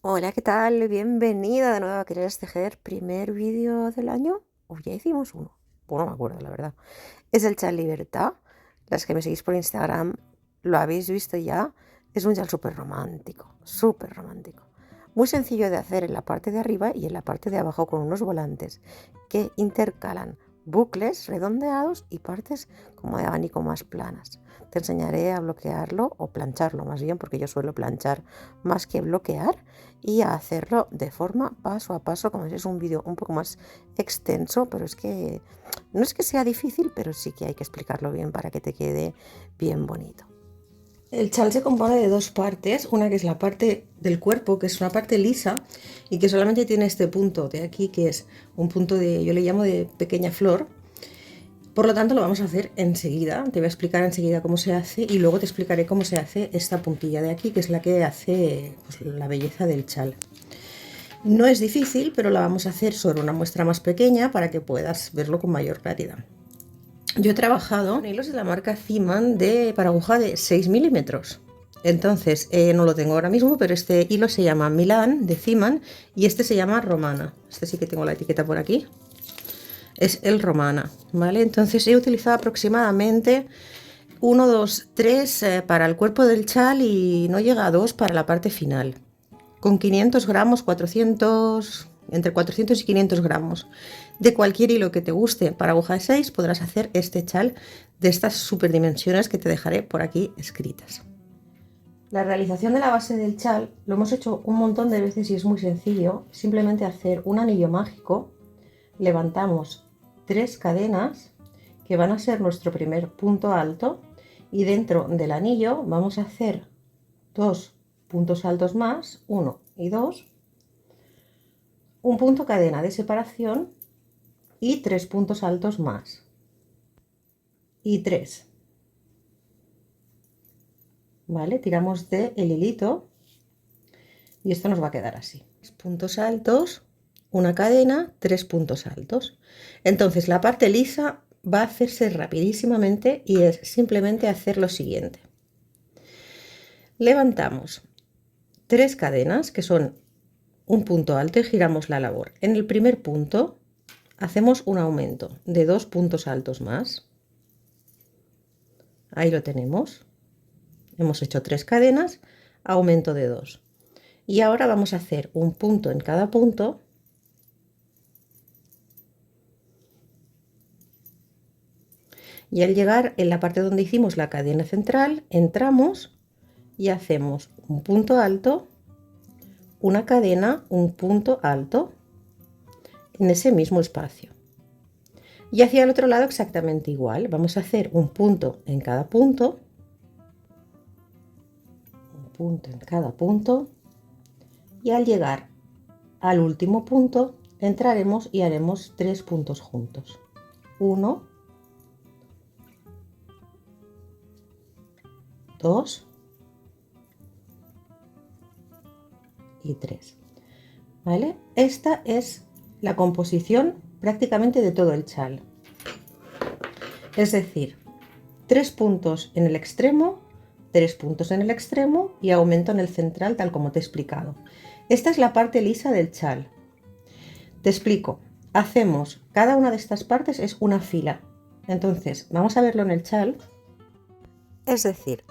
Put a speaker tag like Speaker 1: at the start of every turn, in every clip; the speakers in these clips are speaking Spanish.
Speaker 1: Hola, ¿qué tal? Bienvenida de nuevo a Querer Tejer, primer vídeo del año. O ya hicimos uno. Bueno, no me acuerdo, la verdad. Es el chal Libertad. Las que me seguís por Instagram lo habéis visto ya. Es un chal súper romántico, súper romántico. Muy sencillo de hacer en la parte de arriba y en la parte de abajo con unos volantes que intercalan bucles redondeados y partes como de abanico más planas. Te enseñaré a bloquearlo o plancharlo más bien, porque yo suelo planchar más que bloquear, y a hacerlo de forma paso a paso, como si es un vídeo un poco más extenso, pero es que no es que sea difícil, pero sí que hay que explicarlo bien para que te quede bien bonito. El chal se compone de dos partes, una que es la parte del cuerpo, que es una parte lisa y que solamente tiene este punto de aquí, que es un punto de, yo le llamo de pequeña flor. Por lo tanto, lo vamos a hacer enseguida. Te voy a explicar enseguida cómo se hace y luego te explicaré cómo se hace esta puntilla de aquí, que es la que hace pues, la belleza del chal. No es difícil, pero la vamos a hacer sobre una muestra más pequeña para que puedas verlo con mayor claridad. Yo he trabajado con hilos de la marca Ziman para aguja de 6 milímetros. Entonces, no lo tengo ahora mismo, pero este hilo se llama Milan de Ziman y este se llama Romana. Este sí que tengo la etiqueta por aquí. Es el Romana, ¿vale? Entonces he utilizado aproximadamente 1, 2, 3 para el cuerpo del chal y no llega a 2 para la parte final. Con 500 gramos, 400, entre 400 y 500 gramos de cualquier hilo que te guste para aguja de 6 podrás hacer este chal de estas super dimensiones que te dejaré por aquí escritas. La realización de la base del chal lo hemos hecho un montón de veces y es muy sencillo. Simplemente hacer un anillo mágico, levantamos 3 cadenas que van a ser nuestro primer punto alto y dentro del anillo vamos a hacer 2 puntos altos más, 1 y 2, un punto cadena de separación y 3 puntos altos más y 3, ¿vale? Tiramos del hilito y esto nos va a quedar así. 3 puntos altos, una cadena, 3 puntos altos. Entonces la parte lisa va a hacerse rapidísimamente y es simplemente hacer lo siguiente. Levantamos 3 cadenas que son un punto alto y giramos la labor. En el primer punto hacemos un aumento de 2 puntos altos más. Ahí lo tenemos. Hemos hecho 3 cadenas, aumento de 2. Y ahora vamos a hacer un punto en cada punto. Y al llegar en la parte donde hicimos la cadena central, entramos y hacemos un punto alto, una cadena, un punto alto en ese mismo espacio. Y hacia el otro lado exactamente igual. Vamos a hacer un punto en cada punto, un punto en cada punto, y al llegar al último punto entraremos y haremos 3 puntos juntos. 1, 2 y 3. ¿Vale? Esta es la composición prácticamente de todo el chal. Es decir, 3 puntos en el extremo, 3 puntos en el extremo y aumento en el central, tal como te he explicado. Esta es la parte lisa del chal. Te explico. Hacemos, cada una de estas partes es una fila. Entonces, vamos a verlo en el chal. Es decir,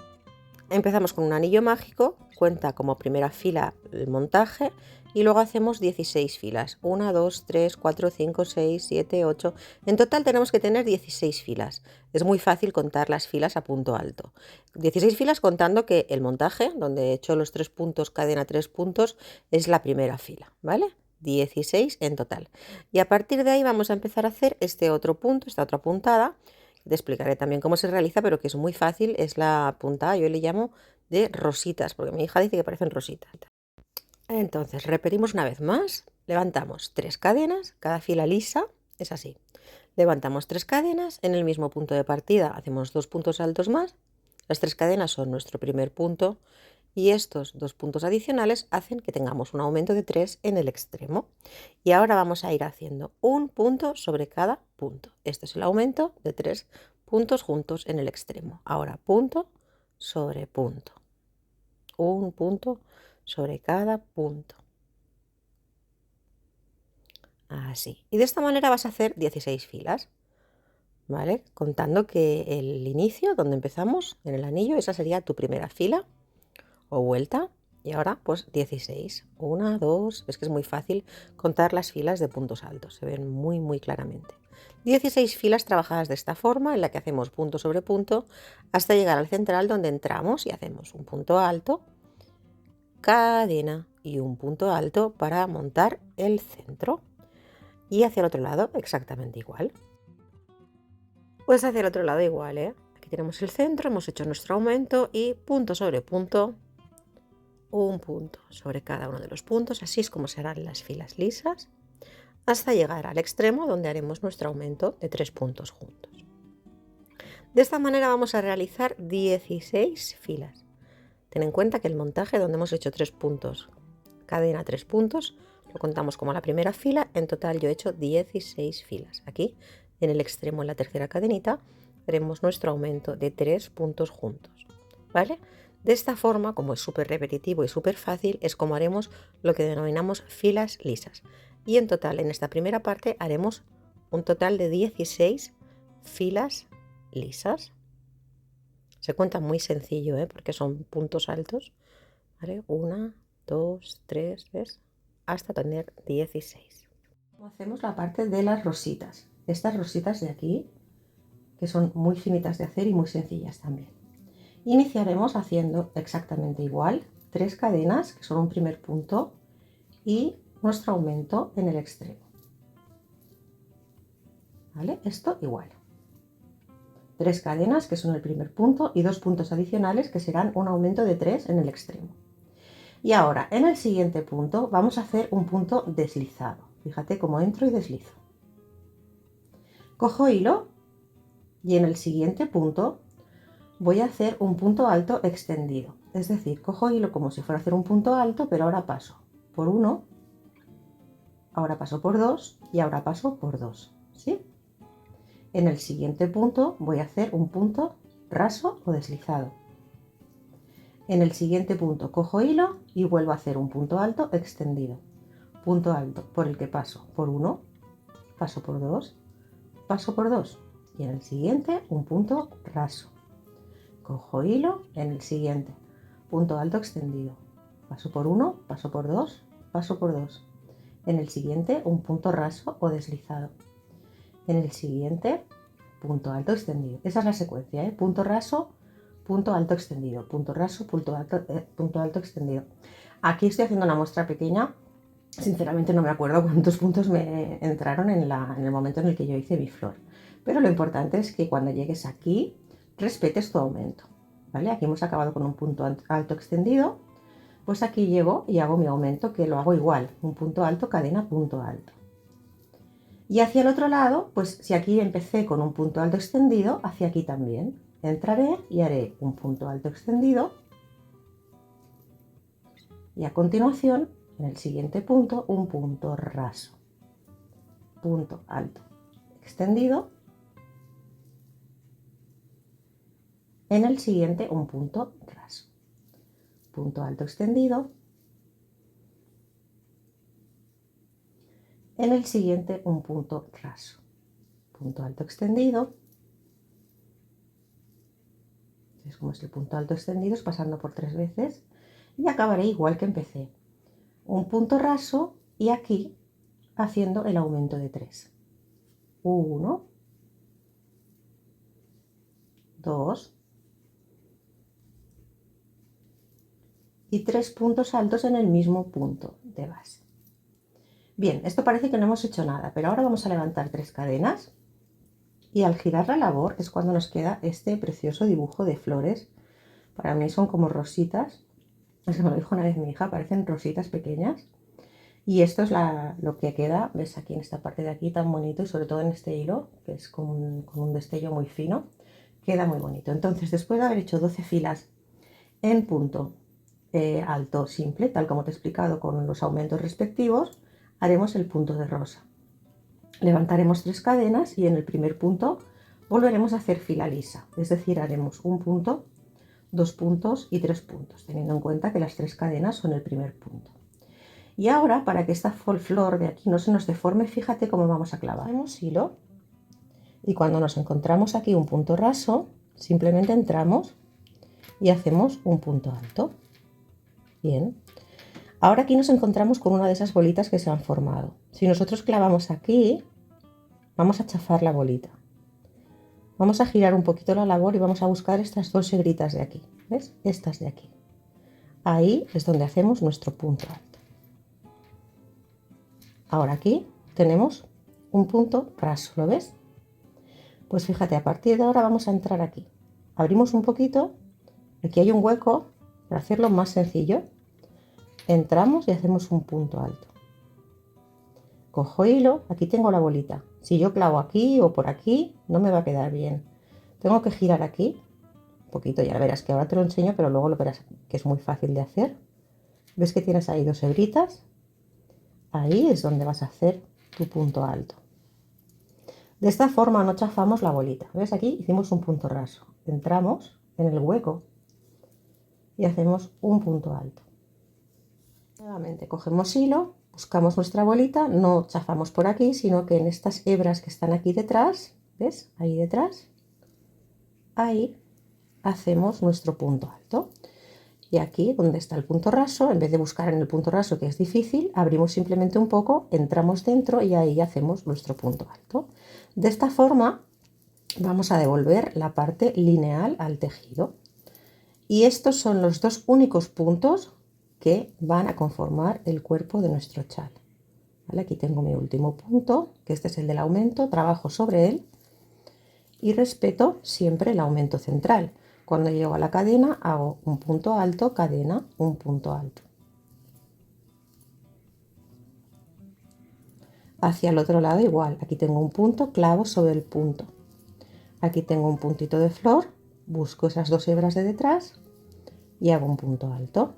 Speaker 1: empezamos con un anillo mágico, cuenta como primera fila el montaje y luego hacemos 16 filas. 1, 2, 3, 4, 5, 6, 7, 8. En total tenemos que tener 16 filas. Es muy fácil contar las filas a punto alto. 16 filas contando que el montaje, donde he hecho los 3 puntos, cadena 3 puntos, es la primera fila, ¿vale? 16 en total. Y a partir de ahí vamos a empezar a hacer este otro punto, esta otra puntada. Te explicaré también cómo se realiza, pero que es muy fácil. Es la puntada, yo le llamo de rositas, porque mi hija dice que parecen rositas. Entonces, repetimos una vez más. Levantamos 3 cadenas, cada fila lisa es así. Levantamos 3 cadenas, en el mismo punto de partida hacemos 2 puntos altos más. Las 3 cadenas son nuestro primer punto y estos 2 puntos adicionales hacen que tengamos un aumento de 3 en el extremo. Y ahora vamos a ir haciendo un punto sobre cada punto. Este es el aumento de 3 puntos juntos en el extremo. Ahora punto sobre punto. Un punto sobre cada punto. Así. Y de esta manera vas a hacer 16 filas, ¿vale? Contando que el inicio, donde empezamos, en el anillo, esa sería tu primera fila o vuelta. Y ahora, pues 16. 1, 2, es que es muy fácil contar las filas de puntos altos, se ven muy claramente. 16 filas trabajadas de esta forma, en la que hacemos punto sobre punto, hasta llegar al central, donde entramos y hacemos un punto alto, cadena y un punto alto para montar el centro. Y hacia el otro lado exactamente igual. Pues hacia el otro lado igual, ¿eh? Aquí tenemos el centro, hemos hecho nuestro aumento y punto sobre punto, un punto sobre cada uno de los puntos. Así es como serán las filas lisas, hasta llegar al extremo, donde haremos nuestro aumento de 3 puntos juntos. De esta manera vamos a realizar 16 filas. Ten en cuenta que el montaje, donde hemos hecho 3 puntos, cadena 3 puntos, lo contamos como la primera fila. En total yo he hecho 16 filas. Aquí, en el extremo, en la tercera cadenita, haremos nuestro aumento de 3 puntos juntos, ¿vale? De esta forma, como es súper repetitivo y súper fácil, es como haremos lo que denominamos filas lisas. Y en total, en esta primera parte, haremos un total de 16 filas lisas. Se cuenta muy sencillo, ¿eh? Porque son puntos altos, ¿vale? 1, 2, 3, ¿ves? Hasta tener 16. Hacemos la parte de las rositas. Estas rositas de aquí, que son muy finitas de hacer y muy sencillas también. Iniciaremos haciendo exactamente igual, 3 cadenas, que son un primer punto, y nuestro aumento en el extremo. ¿Vale? Esto igual. 3 cadenas, que son el primer punto, y 2 puntos adicionales, que serán un aumento de 3 en el extremo. Y ahora, en el siguiente punto, vamos a hacer un punto deslizado. Fíjate cómo entro y deslizo. Cojo hilo y en el siguiente punto voy a hacer un punto alto extendido. Es decir, cojo hilo como si fuera a hacer un punto alto, pero ahora paso por 1, ahora paso por 2 y ahora paso por 2. ¿Sí? En el siguiente punto voy a hacer un punto raso o deslizado. En el siguiente punto cojo hilo y vuelvo a hacer un punto alto extendido. Punto alto por el que paso por 1, paso por 2, paso por 2 y en el siguiente un punto raso. Cojo hilo en el siguiente, punto alto extendido. Paso por 1, paso por 2, paso por 2. En el siguiente un punto raso o deslizado. En el siguiente punto alto extendido. Esa es la secuencia, ¿eh? Punto raso, punto alto extendido, punto raso, punto alto extendido. Aquí estoy haciendo una muestra pequeña. Sinceramente no me acuerdo cuántos puntos me entraron en el momento en el que yo hice mi flor. Pero lo importante es que cuando llegues aquí respetes tu aumento, ¿vale? Aquí hemos acabado con un punto alto extendido. Pues aquí llego y hago mi aumento, que lo hago igual. Un punto alto, cadena, punto alto. Y hacia el otro lado, pues si aquí empecé con un punto alto extendido, hacia aquí también. Entraré y haré un punto alto extendido. Y a continuación, en el siguiente punto, un punto raso. Punto alto extendido. En el siguiente, un punto raso. Punto alto extendido. En el siguiente, un punto raso. Punto alto extendido. Es como es el punto alto extendido, es pasando por 3 veces. Y acabaré igual que empecé. Un punto raso y aquí haciendo el aumento de 3. 1, 2 y 3 puntos altos en el mismo punto de base. Bien, esto parece que no hemos hecho nada, pero ahora vamos a levantar 3 cadenas y al girar la labor es cuando nos queda este precioso dibujo de flores. Para mí son como rositas, es que me lo dijo una vez mi hija, parecen rositas pequeñas. Y esto es lo que queda, ves aquí en esta parte de aquí tan bonito y sobre todo en este hilo, que es con un destello muy fino, queda muy bonito. Entonces, después de haber hecho 12 filas en punto alto simple, tal como te he explicado con los aumentos respectivos, haremos el punto de rosa. Levantaremos 3 cadenas y en el primer punto volveremos a hacer fila lisa, es decir, haremos un punto, 2 puntos y 3 puntos, teniendo en cuenta que las 3 cadenas son el primer punto. Y ahora, para que esta flor de aquí no se nos deforme, fíjate cómo vamos a clavar. Hacemos hilo y cuando nos encontramos aquí un punto raso, simplemente entramos y hacemos un punto alto. Bien. Ahora aquí nos encontramos con una de esas bolitas que se han formado. Si nosotros clavamos aquí, vamos a chafar la bolita. Vamos a girar un poquito la labor y vamos a buscar estas 2 hebritas de aquí. ¿Ves? Estas de aquí. Ahí es donde hacemos nuestro punto alto. Ahora aquí tenemos un punto raso, ¿lo ves? Pues fíjate, a partir de ahora vamos a entrar aquí. Abrimos un poquito, aquí hay un hueco, para hacerlo más sencillo. Entramos y hacemos un punto alto. Cojo hilo, aquí tengo la bolita. Si yo clavo aquí o por aquí, no me va a quedar bien. Tengo que girar aquí un poquito, ya verás que ahora te lo enseño, pero luego lo verás que es muy fácil de hacer. ¿Ves que tienes ahí 2 hebritas? Ahí es donde vas a hacer tu punto alto. De esta forma no chafamos la bolita. ¿Ves? Aquí hicimos un punto raso. Entramos en el hueco y hacemos un punto alto. Nuevamente cogemos hilo, buscamos nuestra bolita, no chafamos por aquí, sino que en estas hebras que están aquí detrás, ¿ves? Ahí detrás, ahí hacemos nuestro punto alto. Y aquí donde está el punto raso, en vez de buscar en el punto raso, que es difícil, abrimos simplemente un poco, entramos dentro y ahí hacemos nuestro punto alto. De esta forma vamos a devolver la parte lineal al tejido. Y estos son los 2 únicos puntos que van a conformar el cuerpo de nuestro chal. ¿Vale? Aquí tengo mi último punto, que este es el del aumento, trabajo sobre él y respeto siempre el aumento central. Cuando llego a la cadena hago un punto alto, cadena, un punto alto. Hacia el otro lado igual, aquí tengo un punto, clavo sobre el punto. Aquí tengo un puntito de flor, busco esas 2 hebras de detrás y hago un punto alto.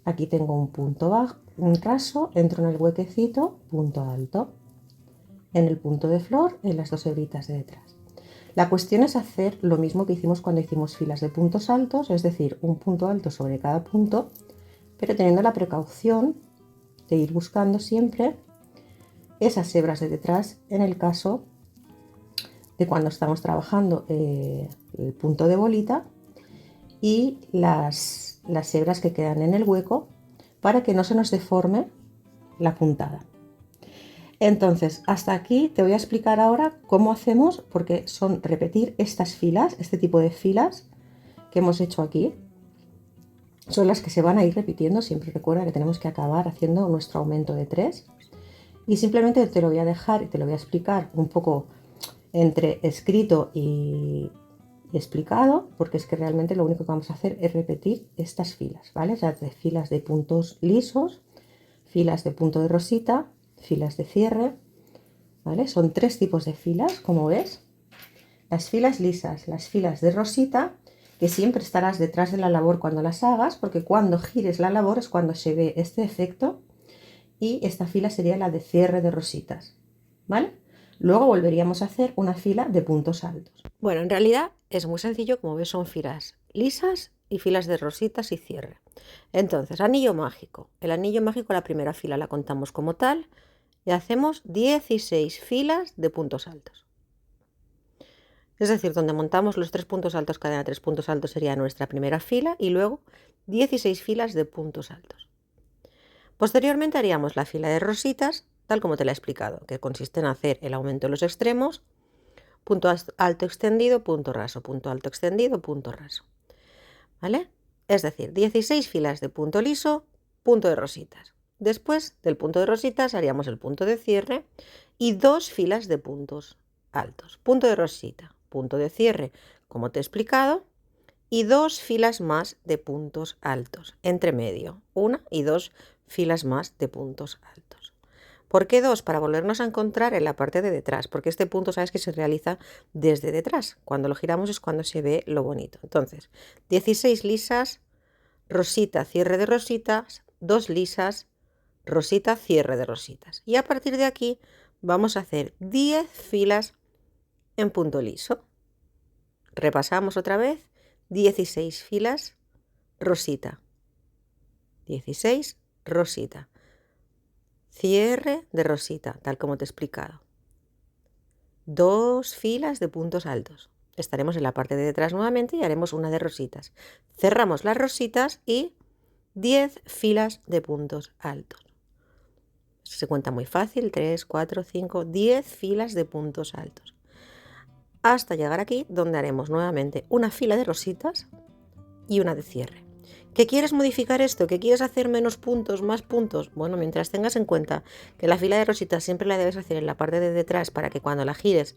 Speaker 1: Aquí tengo un punto bajo, un raso, entro en el huequecito, punto alto. En el punto de flor, en las 2 hebritas de detrás. La cuestión es hacer lo mismo que hicimos cuando hicimos filas de puntos altos, es decir, un punto alto sobre cada punto, pero teniendo la precaución de ir buscando siempre esas hebras de detrás en el caso de cuando estamos trabajando el punto de bolita y las hebras que quedan en el hueco para que no se nos deforme la puntada. Entonces, hasta aquí te voy a explicar ahora cómo hacemos, porque son repetir estas filas, este tipo de filas que hemos hecho aquí, son las que se van a ir repitiendo. Siempre recuerda que tenemos que acabar haciendo nuestro aumento de 3 y simplemente te lo voy a dejar y te lo voy a explicar un poco entre escrito y explicado, porque es que realmente lo único que vamos a hacer es repetir estas filas, ¿vale? O sea, de filas de puntos lisos, filas de punto de rosita, filas de cierre, ¿vale? Son 3 tipos de filas, como ves. Las filas lisas, las filas de rosita, que siempre estarás detrás de la labor cuando las hagas, porque cuando gires la labor es cuando se ve este efecto, y esta fila sería la de cierre de rositas, ¿vale? Luego volveríamos a hacer una fila de puntos altos. Bueno, en realidad es muy sencillo, como ves son filas lisas y filas de rositas y cierre. Entonces, anillo mágico. El anillo mágico, la primera fila la contamos como tal y hacemos 16 filas de puntos altos. Es decir, donde montamos los 3 puntos altos, cadena 3 puntos altos sería nuestra primera fila y luego 16 filas de puntos altos. Posteriormente haríamos la fila de rositas, tal como te la he explicado, que consiste en hacer el aumento de los extremos, punto alto extendido, punto raso, punto alto extendido, punto raso. ¿Vale? Es decir, 16 filas de punto liso, punto de rositas. Después del punto de rositas haríamos el punto de cierre y 2 filas de puntos altos. Punto de rosita, punto de cierre, como te he explicado, y 2 filas más de puntos altos. Entre medio, 1 y 2 filas más de puntos altos. ¿Por qué 2? Para volvernos a encontrar en la parte de detrás, porque este punto sabes que se realiza desde detrás. Cuando lo giramos es cuando se ve lo bonito. Entonces, 16 lisas, rosita, cierre de rositas, 2 lisas, rosita, cierre de rositas. Y a partir de aquí vamos a hacer 10 filas en punto liso. Repasamos otra vez. 16 filas rosita, 16 rosita, cierre de rosita, tal como te he explicado, 2 filas de puntos altos. Estaremos en la parte de detrás nuevamente y haremos una de rositas. Cerramos las rositas y 10 filas de puntos altos. Esto se cuenta muy fácil, 3, 4, 5, 10 filas de puntos altos. Hasta llegar aquí, donde haremos nuevamente una fila de rositas y una de cierre. ¿Qué quieres modificar esto? ¿Que quieres hacer menos puntos, más puntos? Bueno, mientras tengas en cuenta que la fila de rositas siempre la debes hacer en la parte de detrás para que cuando la gires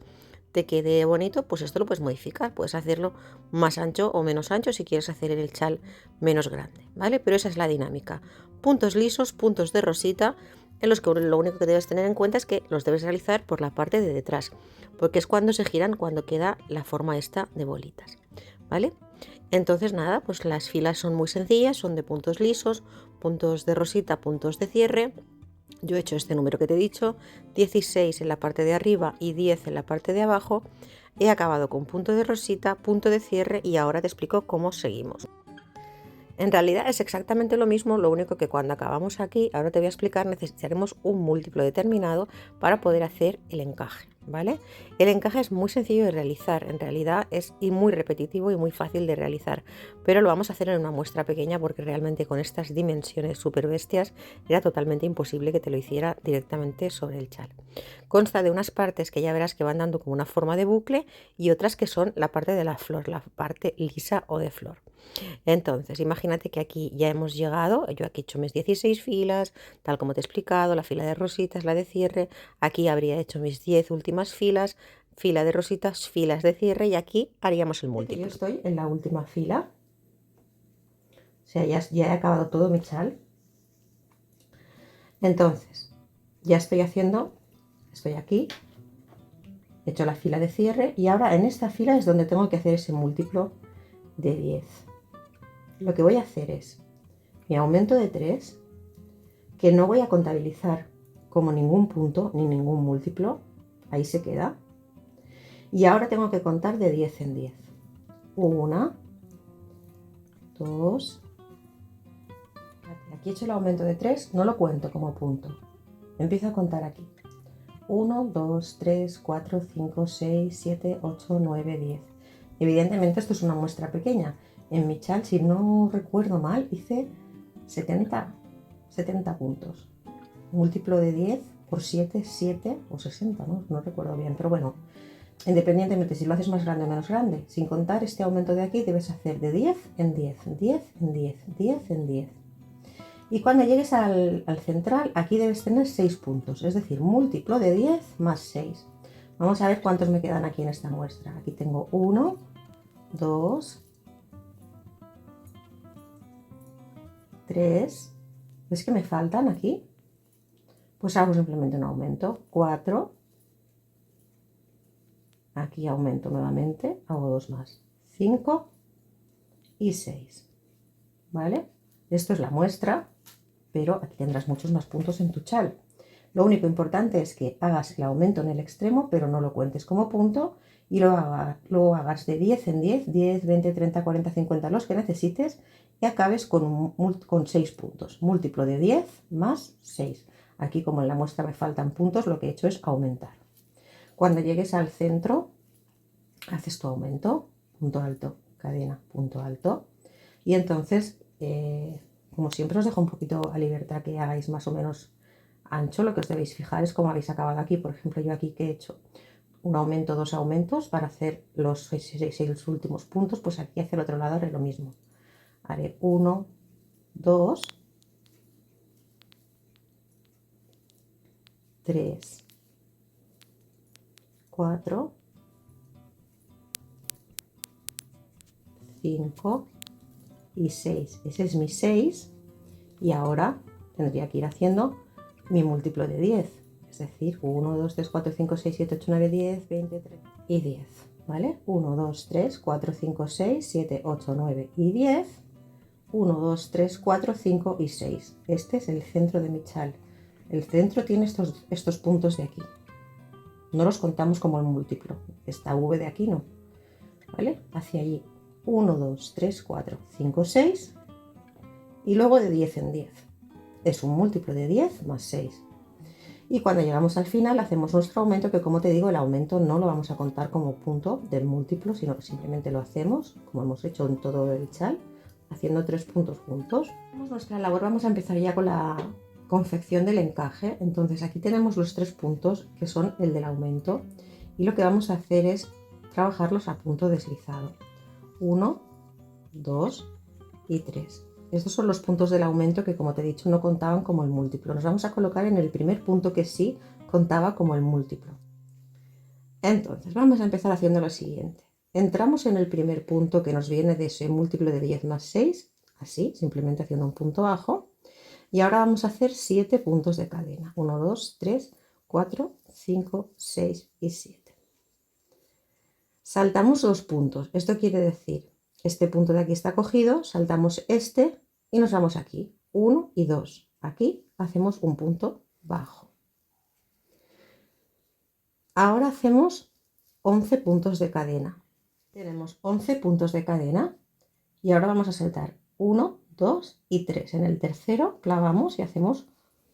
Speaker 1: te quede bonito, pues esto lo puedes modificar. Puedes hacerlo más ancho o menos ancho si quieres hacer el chal menos grande, ¿vale? Pero esa es la dinámica. Puntos lisos, puntos de rosita, en los que lo único que debes tener en cuenta es que los debes realizar por la parte de detrás, porque es cuando se giran, cuando queda la forma esta de bolitas, ¿vale? Entonces nada, pues las filas son muy sencillas, son de puntos lisos, puntos de rosita, puntos de cierre. Yo he hecho este número que te he dicho, 16 en la parte de arriba y 10 en la parte de abajo. He acabado con punto de rosita, punto de cierre y ahora te explico cómo seguimos. En realidad es exactamente lo mismo, lo único que cuando acabamos aquí, ahora te voy a explicar, necesitaremos un múltiplo determinado para poder hacer el encaje, ¿vale? El encaje es muy sencillo de realizar, en realidad es muy repetitivo y muy fácil de realizar, pero lo vamos a hacer en una muestra pequeña porque realmente con estas dimensiones súper bestias era totalmente imposible que te lo hiciera directamente sobre el chal. Consta de unas partes que ya verás que van dando como una forma de bucle y otras que son la parte de la flor, la parte lisa o de flor. Entonces, imagínate que aquí ya hemos llegado, yo aquí he hecho mis 16 filas, tal como te he explicado, la fila de rositas, la de cierre, aquí habría hecho mis 10 últimas filas, fila de rositas, filas de cierre y aquí haríamos el múltiplo. Yo estoy en la última fila, o sea, ya he acabado todo mi chal. Entonces, ya estoy aquí, he hecho la fila de cierre y ahora en esta fila es donde tengo que hacer ese múltiplo de 10. Lo que voy a hacer es mi aumento de 3, que no voy a contabilizar como ningún punto ni ningún múltiplo, ahí se queda. Y ahora tengo que contar de 10 en 10. 1, 2, aquí he hecho el aumento de 3, no lo cuento como punto. Empiezo a contar aquí. 1, 2, 3, 4, 5, 6, 7, 8, 9, 10. Evidentemente esto es una muestra pequeña. En mi chal, si no recuerdo mal, hice 70 puntos. Múltiplo de 10 por 7, 7 o 60, no recuerdo bien. Pero bueno, independientemente si lo haces más grande o menos grande, sin contar este aumento de aquí, debes hacer de 10 en 10, 10 en 10, 10 en 10. Y cuando llegues al central, aquí debes tener 6 puntos, es decir, múltiplo de 10 más 6. Vamos a ver cuántos me quedan aquí en esta muestra. Aquí tengo 1, 2, 3. ¿Ves que me faltan aquí? Pues hago simplemente un aumento. 4. Aquí aumento nuevamente, hago 2 más. 5 y 6. ¿Vale? Esto es la muestra, pero aquí tendrás muchos más puntos en tu chal. Lo único importante es que hagas el aumento en el extremo, pero no lo cuentes como punto y luego hagas de 10 en 10, 10, 20, 30, 40, 50, los que necesites y acabes con 6 puntos. Múltiplo de 10 más 6. Aquí, como en la muestra me faltan puntos, lo que he hecho es aumentar. Cuando llegues al centro, haces tu aumento, punto alto, cadena, punto alto. Y entonces, como siempre, os dejo un poquito a libertad que hagáis más o menos ancho. Lo que os debéis fijar es cómo habéis acabado aquí. Por ejemplo, yo aquí que he hecho un aumento, 2 aumentos para hacer los 6 últimos puntos, pues aquí hacia el otro lado haré lo mismo. Haré 1, 2, 3, 4, 5 y 6. Ese es mi 6 y ahora tendría que ir haciendo mi múltiplo de 10. Es decir, 1, 2, 3, 4, 5, 6, 7, 8, 9, 10, 20, 30 y 10. ¿Vale? 1, 2, 3, 4, 5, 6, 7, 8, 9 y 10. 1, 2, 3, 4, 5 y 6. Este es el centro de mi chal. El centro tiene estos puntos de aquí. No los contamos como el múltiplo. Esta V de aquí no. ¿Vale? Hacia allí. 1, 2, 3, 4, 5, 6 y luego de 10 en 10. Es un múltiplo de 10 más 6. Y cuando llegamos al final hacemos nuestro aumento, que como te digo, el aumento no lo vamos a contar como punto del múltiplo, sino que simplemente lo hacemos, como hemos hecho en todo el chal, haciendo 3 puntos juntos. Nuestra labor, vamos a empezar ya con la confección del encaje. Entonces aquí tenemos los 3 puntos que son el del aumento y lo que vamos a hacer es trabajarlos a punto deslizado. 1, 2 y 3. Estos son los puntos del aumento que, como te he dicho, no contaban como el múltiplo. Nos vamos a colocar en el primer punto que sí contaba como el múltiplo. Entonces, vamos a empezar haciendo lo siguiente. Entramos en el primer punto que nos viene de ese múltiplo de 10 más 6, así, simplemente haciendo un punto bajo. Y ahora vamos a hacer 7 puntos de cadena. 1, 2, 3, 4, 5, 6 y 7. Saltamos 2 puntos. Esto quiere decir, este punto de aquí está cogido, saltamos este y nos vamos aquí. 1 y 2. Aquí hacemos un punto bajo. Ahora hacemos 11 puntos de cadena. Tenemos 11 puntos de cadena y ahora vamos a saltar 1, 2 y 3. En el tercero clavamos y hacemos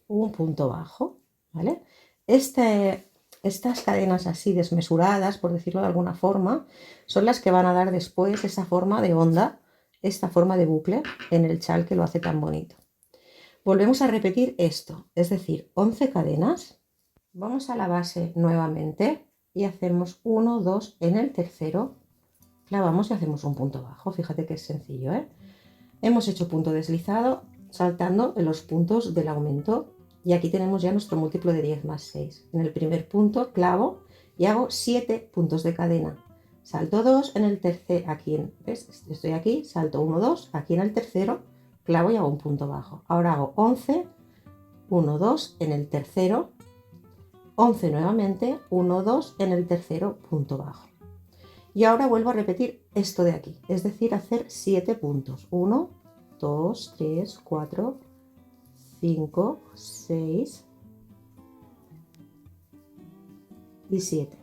Speaker 1: un punto bajo, ¿vale? Estas cadenas así desmesuradas, por decirlo de alguna forma, son las que van a dar después esa forma de onda, esta forma de bucle en el chal que lo hace tan bonito. Volvemos a repetir esto, es decir, 11 cadenas. Vamos a la base nuevamente y hacemos 1, 2 en el tercero, clavamos y hacemos un punto bajo. Fíjate que es sencillo, ¿eh? Hemos hecho punto deslizado saltando en los puntos del aumento. Y aquí tenemos ya nuestro múltiplo de 10 más 6. En el primer punto clavo y hago 7 puntos de cadena. Salto 2 en el tercero, ¿ves? Estoy aquí, salto 1, 2, aquí en el tercero, clavo y hago un punto bajo. Ahora hago 11, 1, 2 en el tercero, 11 nuevamente, 1, 2 en el tercero, punto bajo. Y ahora vuelvo a repetir esto de aquí, es decir, hacer 7 puntos. 1, 2, 3, 4, 5, 6 y 7.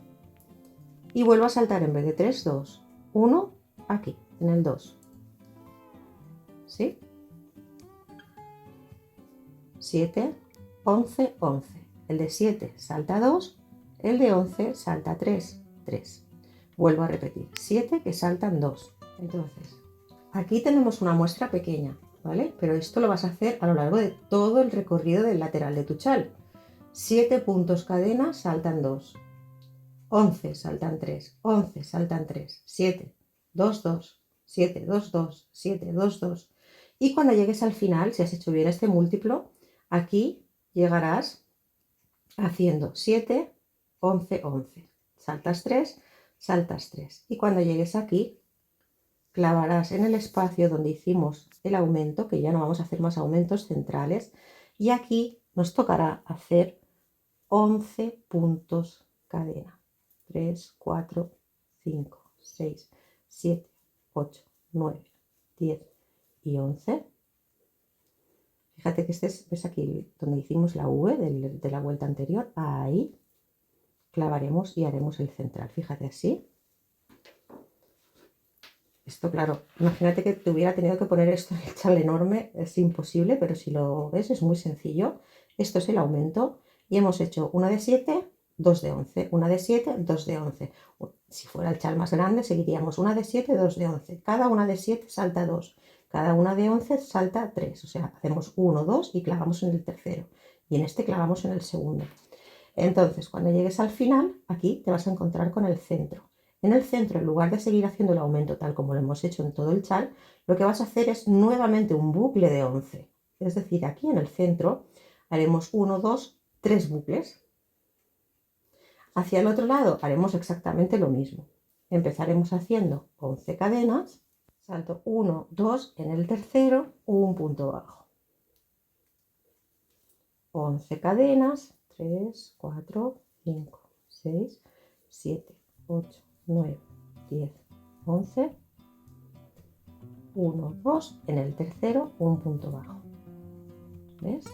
Speaker 1: Y vuelvo a saltar en vez de 3, 2, 1 aquí, en el 2. ¿Sí? 7, 11, 11. El de 7 salta 2, el de 11 salta 3, 3. Vuelvo a repetir, 7 que saltan 2. Entonces, aquí tenemos una muestra pequeña, ¿vale? Pero esto lo vas a hacer a lo largo de todo el recorrido del lateral de tu chal. 7 puntos cadena, saltan 2. 11 saltan 3, 11 saltan 3, 7, 2, 2, 7, 2, 2, 7, 2, 2. Y cuando llegues al final, si has hecho bien este múltiplo, aquí llegarás haciendo 7, 11, 11. Saltas 3, saltas 3. Y cuando llegues aquí, clavarás en el espacio donde hicimos el aumento, que ya no vamos a hacer más aumentos centrales, y aquí nos tocará hacer 11 puntos cadena. 3, 4, 5, 6, 7, 8, 9, 10 y 11. Fíjate que ves aquí donde hicimos la V de la vuelta anterior, ahí clavaremos y haremos el central. Fíjate así. Esto, claro, imagínate que te hubiera tenido que poner esto en el chal enorme, es imposible, pero si lo ves es muy sencillo. Esto es el aumento y hemos hecho una de 7, 2 de 11, una de 7, 2 de 11. Si fuera el chal más grande seguiríamos una de 7, 2 de 11. Cada una de 7 salta 2, cada una de 11 salta 3, o sea, hacemos 1, 2 y clavamos en el tercero. Y en este clavamos en el segundo. Entonces, cuando llegues al final, aquí te vas a encontrar con el centro. En el centro, en lugar de seguir haciendo el aumento tal como lo hemos hecho en todo el chal, lo que vas a hacer es nuevamente un bucle de 11. Es decir, aquí en el centro haremos 1, 2, 3 bucles. Hacia el otro lado haremos exactamente lo mismo. Empezaremos haciendo 11 cadenas, salto 1, 2 en el tercero, un punto bajo. 11 cadenas, 3, 4, 5, 6, 7, 8, 9, 10, 11, 1, 2, en el tercero un punto bajo. ¿Ves?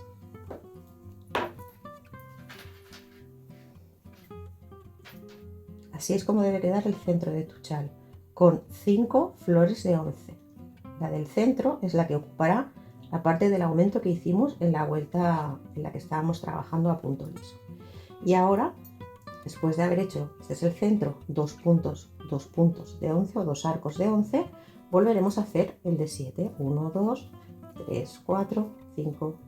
Speaker 1: Así es como debe quedar el centro de tu chal, con 5 flores de 11. La del centro es la que ocupará la parte del aumento que hicimos en la vuelta en la que estábamos trabajando a punto liso. Y ahora, después de haber hecho, este es el centro, 2 puntos de 11 o 2 arcos de 11, volveremos a hacer el de 7. 1, 2, 3, 4, 5,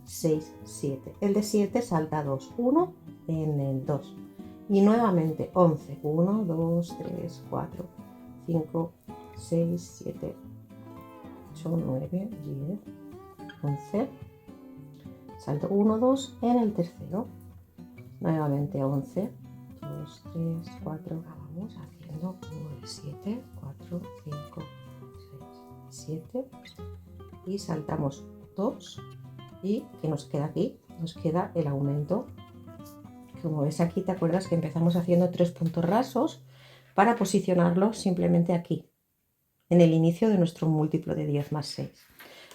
Speaker 1: 6, 7. El de 7 salta 2, 1 en el 2. Y nuevamente 11. 1, 2, 3, 4, 5, 6, 7, 8, 9, 10, 11. Salto 1, 2 en el tercero. Nuevamente 11. 2, 3, 4. Vamos haciendo 1 de 7, 4, 5, 6, 7. Y saltamos 2. Y ¿qué nos queda aquí? Nos queda el aumento. Como ves aquí, te acuerdas que empezamos haciendo 3 puntos rasos para posicionarlo simplemente aquí, en el inicio de nuestro múltiplo de 10 más 6.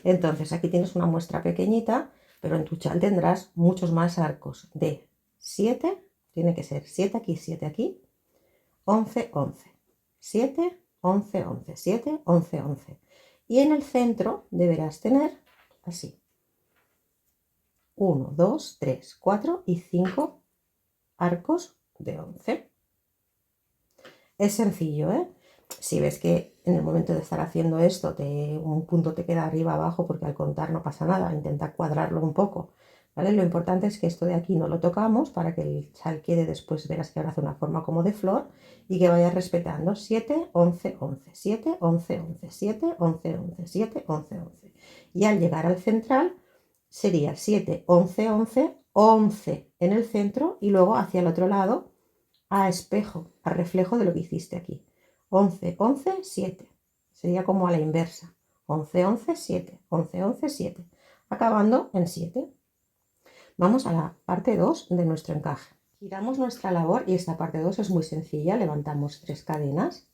Speaker 1: Entonces aquí tienes una muestra pequeñita, pero en tu chal tendrás muchos más arcos de 7, tiene que ser 7 aquí, 7 aquí, 11, 11, 7, 11, 11, 7, 11, 11. Y en el centro deberás tener así, 1, 2, 3, 4 y 5 arcos de 11. Es sencillo, ¿eh? Si ves que en el momento de estar haciendo esto un punto te queda arriba abajo, porque al contar no pasa nada, intenta cuadrarlo un poco, ¿vale? Lo importante es que esto de aquí no lo tocamos para que el chal quede después, verás que ahora hace una forma como de flor y que vayas respetando 7, 11, 11, 7, 11, 11, 7, 11, 11, 7, 11, 11. Y al llegar al central sería 7, 11, 11, 11 en el centro y luego hacia el otro lado a espejo, a reflejo de lo que hiciste aquí. 11, 11, 7. Sería como a la inversa. 11, 11, 7. 11, 11, 7. Acabando en 7. Vamos a la parte 2 de nuestro encaje. Giramos nuestra labor y esta parte 2 es muy sencilla. Levantamos 3 cadenas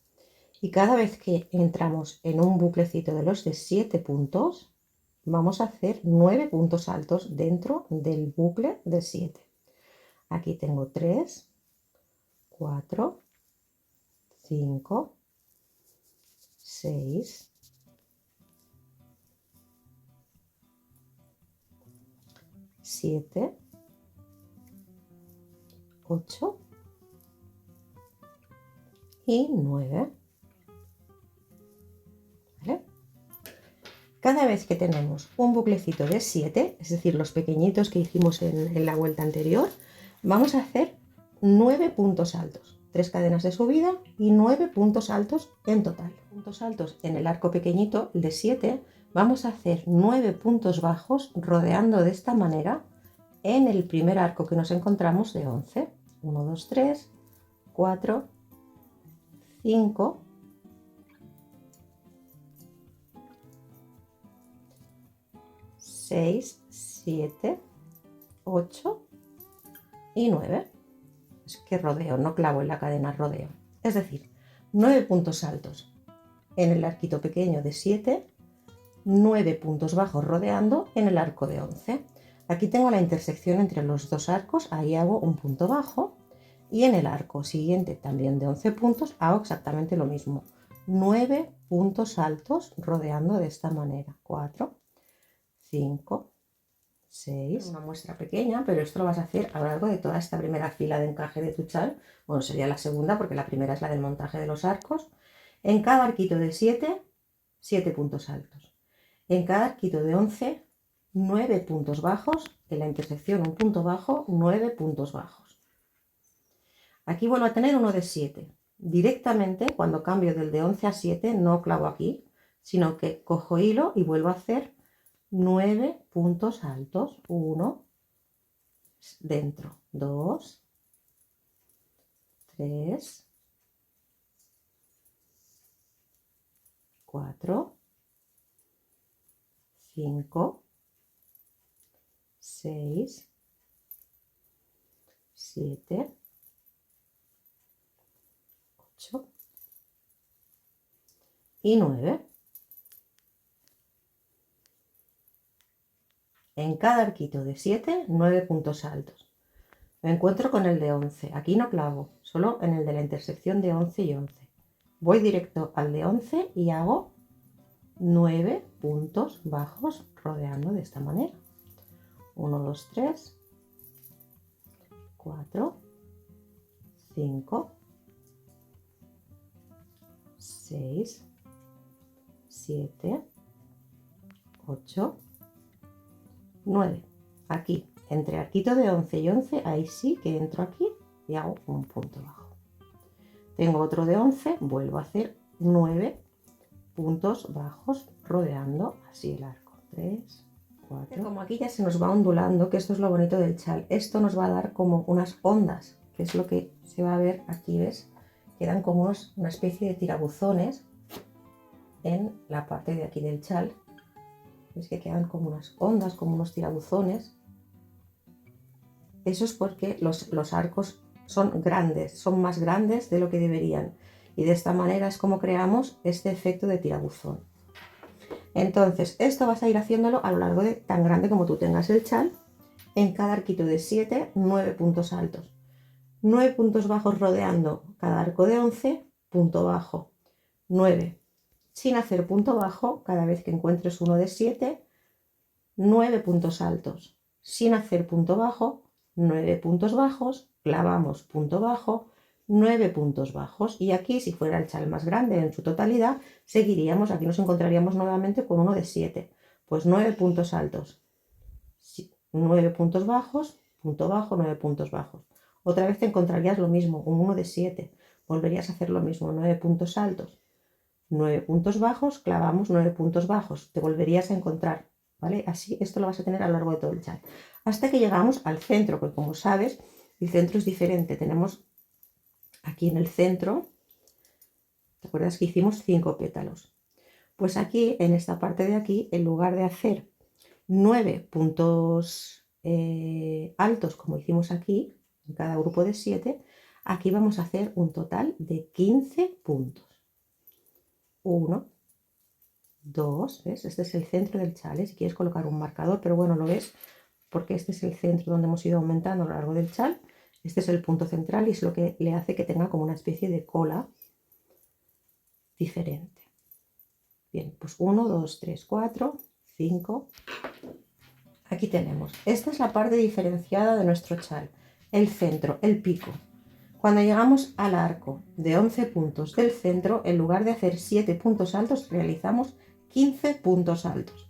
Speaker 1: y cada vez que entramos en un buclecito de los de 7 puntos, vamos a hacer 9 puntos altos dentro del bucle de 7. Aquí tengo 3, 4, 5, 6, 7, 8 y 9. ¿Vale? Cada vez que tenemos un buclecito de 7, es decir, los pequeñitos que hicimos en la vuelta anterior, vamos a hacer 9 puntos altos. 3 cadenas de subida y 9 puntos altos en total. Puntos altos en el arco pequeñito, el de 7, vamos a hacer 9 puntos bajos rodeando de esta manera en el primer arco que nos encontramos de 11. 1, 2, 3, 4, 5, 6, 7, 8 y 9. Es que rodeo, no clavo en la cadena, rodeo. Es decir, 9 puntos altos en el arquito pequeño de 7, 9 puntos bajos rodeando en el arco de 11. Aquí tengo la intersección entre los dos arcos, ahí hago un punto bajo y en el arco siguiente también de 11 puntos hago exactamente lo mismo. 9 puntos altos rodeando de esta manera. 4, 5, 6. Una muestra pequeña, pero esto lo vas a hacer a lo largo de toda esta primera fila de encaje de tu chal. Bueno, sería la segunda porque la primera es la del montaje de los arcos. En cada arquito de 7, 7 puntos altos. En cada arquito de 11, 9 puntos bajos. En la intersección un punto bajo, 9 puntos bajos. Aquí vuelvo a tener uno de 7. Directamente, cuando cambio del de 11 a 7, no clavo aquí, sino que cojo hilo y vuelvo a hacer 9 puntos altos. 1, dentro, 2, 3, 4, 5, 6, 7, 8 y 9. En cada arquito de 7, 9 puntos altos. Me encuentro con el de 11. Aquí no clavo, solo en el de la intersección de 11 y 11. voy directo al de 11 y hago 9 puntos bajos rodeando de esta manera. 1, 2, 3, 4, 5, 6, 7, 8, 9. Aquí, entre arquito de 11 y 11, ahí sí que entro aquí y hago un punto bajo. Tengo otro de 11, vuelvo a hacer 9 puntos bajos rodeando así el arco. 3, 4. Como aquí ya se nos va ondulando, que esto es lo bonito del chal, esto nos va a dar como unas ondas, que es lo que se va a ver aquí, ¿ves? Quedan como una especie de tirabuzones en la parte de aquí del chal. ¿Ves que quedan como unas ondas, como unos tirabuzones? Eso es porque los arcos son grandes, son más grandes de lo que deberían. Y de esta manera es como creamos este efecto de tirabuzón. Entonces, esto vas a ir haciéndolo a lo largo de tan grande como tú tengas el chal. En cada arquito de 7, 9 puntos altos. 9 puntos bajos rodeando cada arco de 11, punto bajo. 9. Sin hacer punto bajo, cada vez que encuentres uno de 7, 9 puntos altos. Sin hacer punto bajo, 9 puntos bajos, clavamos punto bajo, 9 puntos bajos. Y aquí, si fuera el chal más grande en su totalidad, seguiríamos, aquí nos encontraríamos nuevamente con uno de 7. Pues 9 puntos altos, 9 puntos bajos, punto bajo, 9 puntos bajos. Otra vez te encontrarías lo mismo, un 1 de 7. Volverías a hacer lo mismo, 9 puntos altos, 9 puntos bajos, clavamos 9 puntos bajos. Te volverías a encontrar, ¿vale? Así esto lo vas a tener a lo largo de todo el chal. Hasta que llegamos al centro, porque como sabes, el centro es diferente. Tenemos aquí en el centro, ¿te acuerdas que hicimos 5 pétalos? Pues aquí, en esta parte de aquí, en lugar de hacer 9 puntos altos como hicimos aquí, en cada grupo de 7, aquí vamos a hacer un total de 15 puntos. 1, 2, ¿ves? Este es el centro del chal, si quieres colocar un marcador, pero bueno, lo ves porque este es el centro donde hemos ido aumentando a lo largo del chal. Este es el punto central y es lo que le hace que tenga como una especie de cola diferente. Bien, pues 1, 2, 3, 4, 5. Aquí tenemos. Esta es la parte diferenciada de nuestro chal. El centro, el pico. Cuando llegamos al arco de 11 puntos del centro, en lugar de hacer 7 puntos altos, realizamos 15 puntos altos.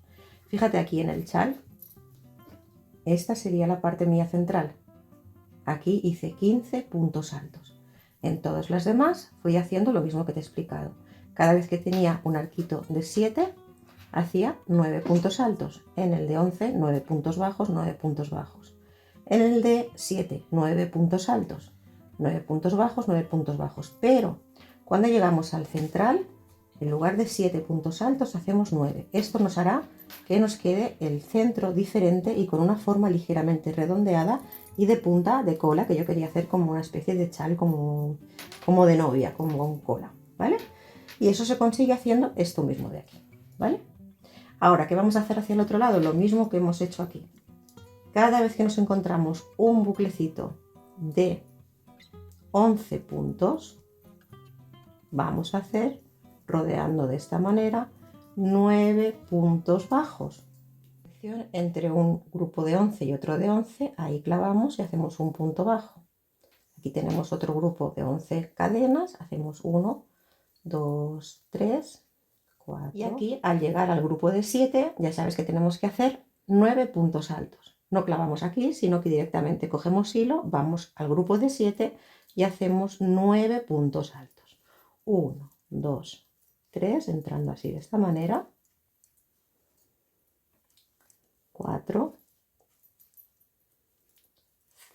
Speaker 1: Fíjate aquí en el chal. Esta sería la parte mía central. Aquí hice 15 puntos altos. En todas las demás fui haciendo lo mismo que te he explicado. Cada vez que tenía un arquito de 7, hacía 9 puntos altos. En el de 11, 9 puntos bajos, 9 puntos bajos. En el de 7, 9 puntos altos, 9 puntos bajos, 9 puntos bajos. Pero cuando llegamos al central, en lugar de 7 puntos altos, hacemos 9. Esto nos hará que nos quede el centro diferente y con una forma ligeramente redondeada y de punta de cola, que yo quería hacer como una especie de chal, como de novia, como con cola, ¿vale? Y eso se consigue haciendo esto mismo de aquí, ¿vale? Ahora, ¿qué vamos a hacer hacia el otro lado? Lo mismo que hemos hecho aquí. Cada vez que nos encontramos un buclecito de 11 puntos, vamos a hacer, rodeando de esta manera, 9 puntos bajos. Entre un grupo de 11 y otro de 11, ahí clavamos y hacemos un punto bajo. Aquí tenemos otro grupo de 11 cadenas, hacemos 1, 2, 3, 4. Y aquí, al llegar al grupo de 7, ya sabes que tenemos que hacer 9 puntos altos. No clavamos aquí, sino que directamente cogemos hilo, vamos al grupo de 7 y hacemos 9 puntos altos. 1, 2, 3, entrando así de esta manera. 4,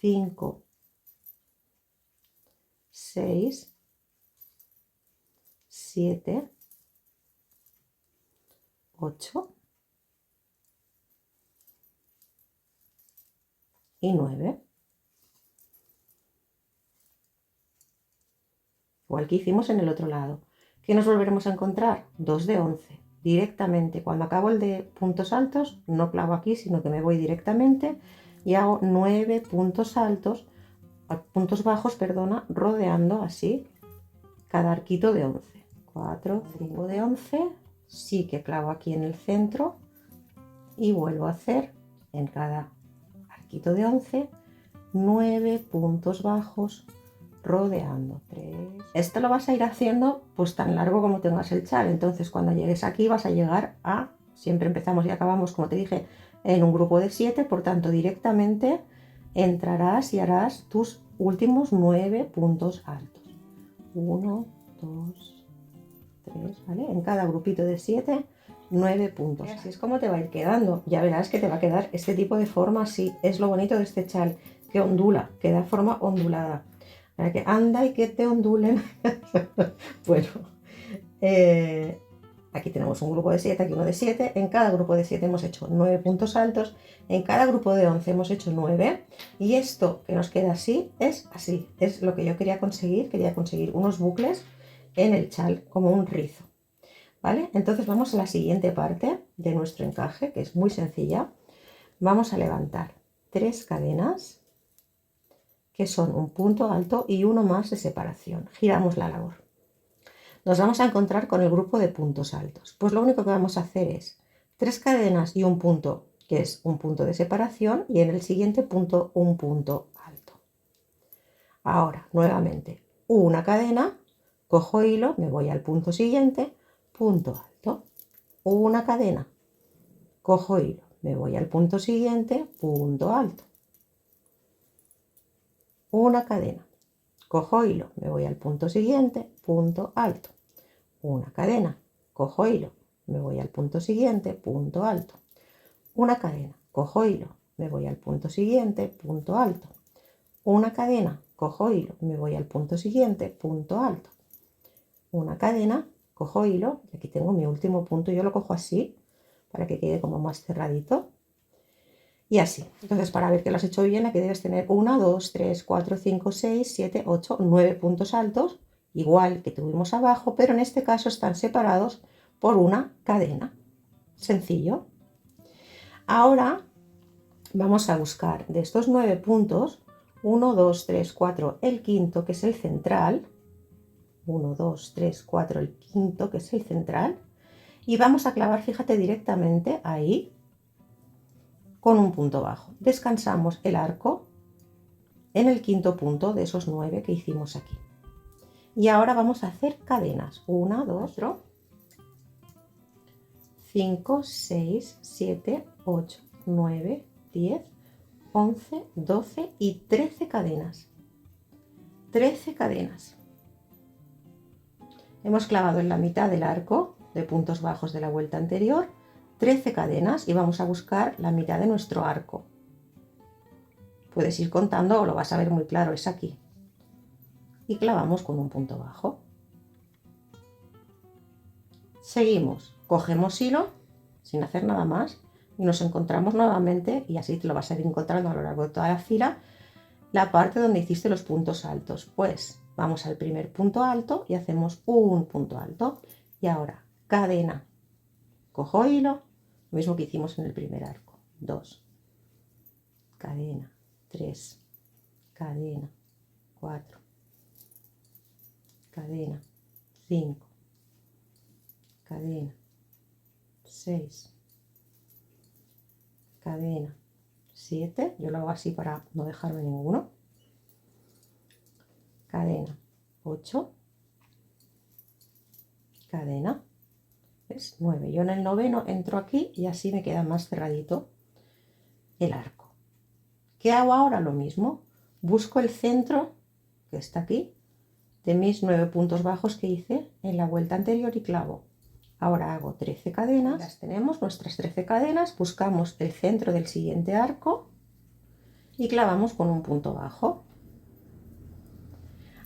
Speaker 1: 5, 6, 7, 8 y 9. Igual que hicimos en el otro lado. ¿Qué nos volveremos a encontrar? 2 de 11. Directamente, cuando acabo el de puntos altos, no clavo aquí, sino que me voy directamente y hago 9 puntos altos, puntos bajos, perdona, rodeando así cada arquito de 11. 4, 5 de 11, sí que clavo aquí en el centro y vuelvo a hacer en cada arquito de 11 9 puntos bajos rodeando. 3. Esto lo vas a ir haciendo pues tan largo como tengas el chal, entonces cuando llegues aquí vas a llegar a, siempre empezamos y acabamos, como te dije, en un grupo de 7, por tanto directamente entrarás y harás tus últimos 9 puntos altos. 1, 2, 3, ¿vale? En cada grupito de 7, 9 puntos. Así es como te va a ir quedando. Ya verás que te va a quedar este tipo de forma así. Es lo bonito de este chal, que ondula, que da forma ondulada. Para que anda y que te ondulen. Bueno, aquí tenemos un grupo de 7, aquí uno de 7. En cada grupo de 7 hemos hecho 9 puntos altos. En cada grupo de 11 hemos hecho 9. Y esto que nos queda así. Es lo que yo quería conseguir. Quería conseguir unos bucles en el chal, como un rizo. ¿Vale? Entonces vamos a la siguiente parte de nuestro encaje, que es muy sencilla. Vamos a levantar 3 cadenas, que son un punto alto y uno más de separación. Giramos la labor. Nos vamos a encontrar con el grupo de puntos altos. Pues lo único que vamos a hacer es 3 cadenas y un punto, que es un punto de separación, y en el siguiente punto un punto alto. Ahora, nuevamente, una cadena, cojo hilo, me voy al punto siguiente, punto alto. Una cadena, cojo hilo, me voy al punto siguiente, punto alto. Una cadena, cojo hilo, me voy al punto siguiente, punto alto. Una cadena, cojo hilo, me voy al punto siguiente, punto alto. Una cadena, cojo hilo, me voy al punto siguiente, punto alto. Una cadena, cojo hilo, me voy al punto siguiente, punto alto. Una cadena, cojo hilo, y aquí tengo mi último punto, yo lo cojo así, para que quede como más cerradito. Y así. Entonces, para ver que lo has hecho bien, aquí debes tener 1, 2, 3, 4, 5, 6, 7, 8, 9 puntos altos, igual que tuvimos abajo, pero en este caso están separados por una cadena. Sencillo. Ahora vamos a buscar de estos 9 puntos, 1, 2, 3, 4, el quinto, que es el central. 1, 2, 3, 4, el quinto, que es el central. Y vamos a clavar, fíjate, directamente ahí, con un punto bajo. Descansamos el arco en el quinto punto de esos 9 que hicimos aquí. Y ahora vamos a hacer cadenas. 1, 2, 4, 5, 6, 7, 8, 9, 10, 11, 12 y 13 cadenas. 13 cadenas. Hemos clavado en la mitad del arco de puntos bajos de la vuelta anterior 13 cadenas y vamos a buscar la mitad de nuestro arco. Puedes ir contando o lo vas a ver muy claro, es aquí. Y clavamos con un punto bajo. Seguimos, cogemos hilo sin hacer nada más y nos encontramos nuevamente, y así te lo vas a ir encontrando a lo largo de toda la fila, la parte donde hiciste los puntos altos. Pues vamos al primer punto alto y hacemos un punto alto. Y ahora cadena, cojo hilo, lo mismo que hicimos en el primer arco. 2, cadena, 3, cadena, 4, cadena, 5, cadena, 6, cadena, 7, yo lo hago así para no dejarme ninguno, cadena, 8, cadena, ¿ves? 9. Yo en el noveno entro aquí y así me queda más cerradito el arco. ¿Qué hago ahora? Lo mismo, busco el centro, que está aquí, de mis 9 puntos bajos que hice en la vuelta anterior y clavo. Ahora hago 13 cadenas, las tenemos, nuestras 13 cadenas, buscamos el centro del siguiente arco y clavamos con un punto bajo.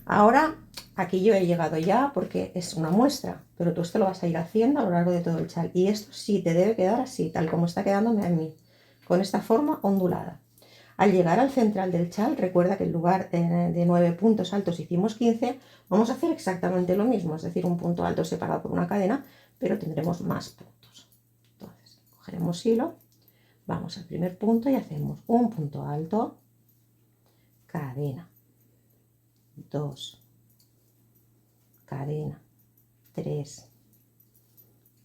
Speaker 1: Ahora aquí yo he llegado ya porque es una muestra, pero tú esto lo vas a ir haciendo a lo largo de todo el chal, y esto sí te debe quedar así, tal como está quedándome a mí, con esta forma ondulada. Al llegar al central del chal, recuerda que en lugar de 9 puntos altos hicimos 15, vamos a hacer exactamente lo mismo, es decir, un punto alto separado por una cadena, pero tendremos más puntos. Entonces, cogeremos hilo, vamos al primer punto y hacemos un punto alto, cadena, 2, cadena, 3,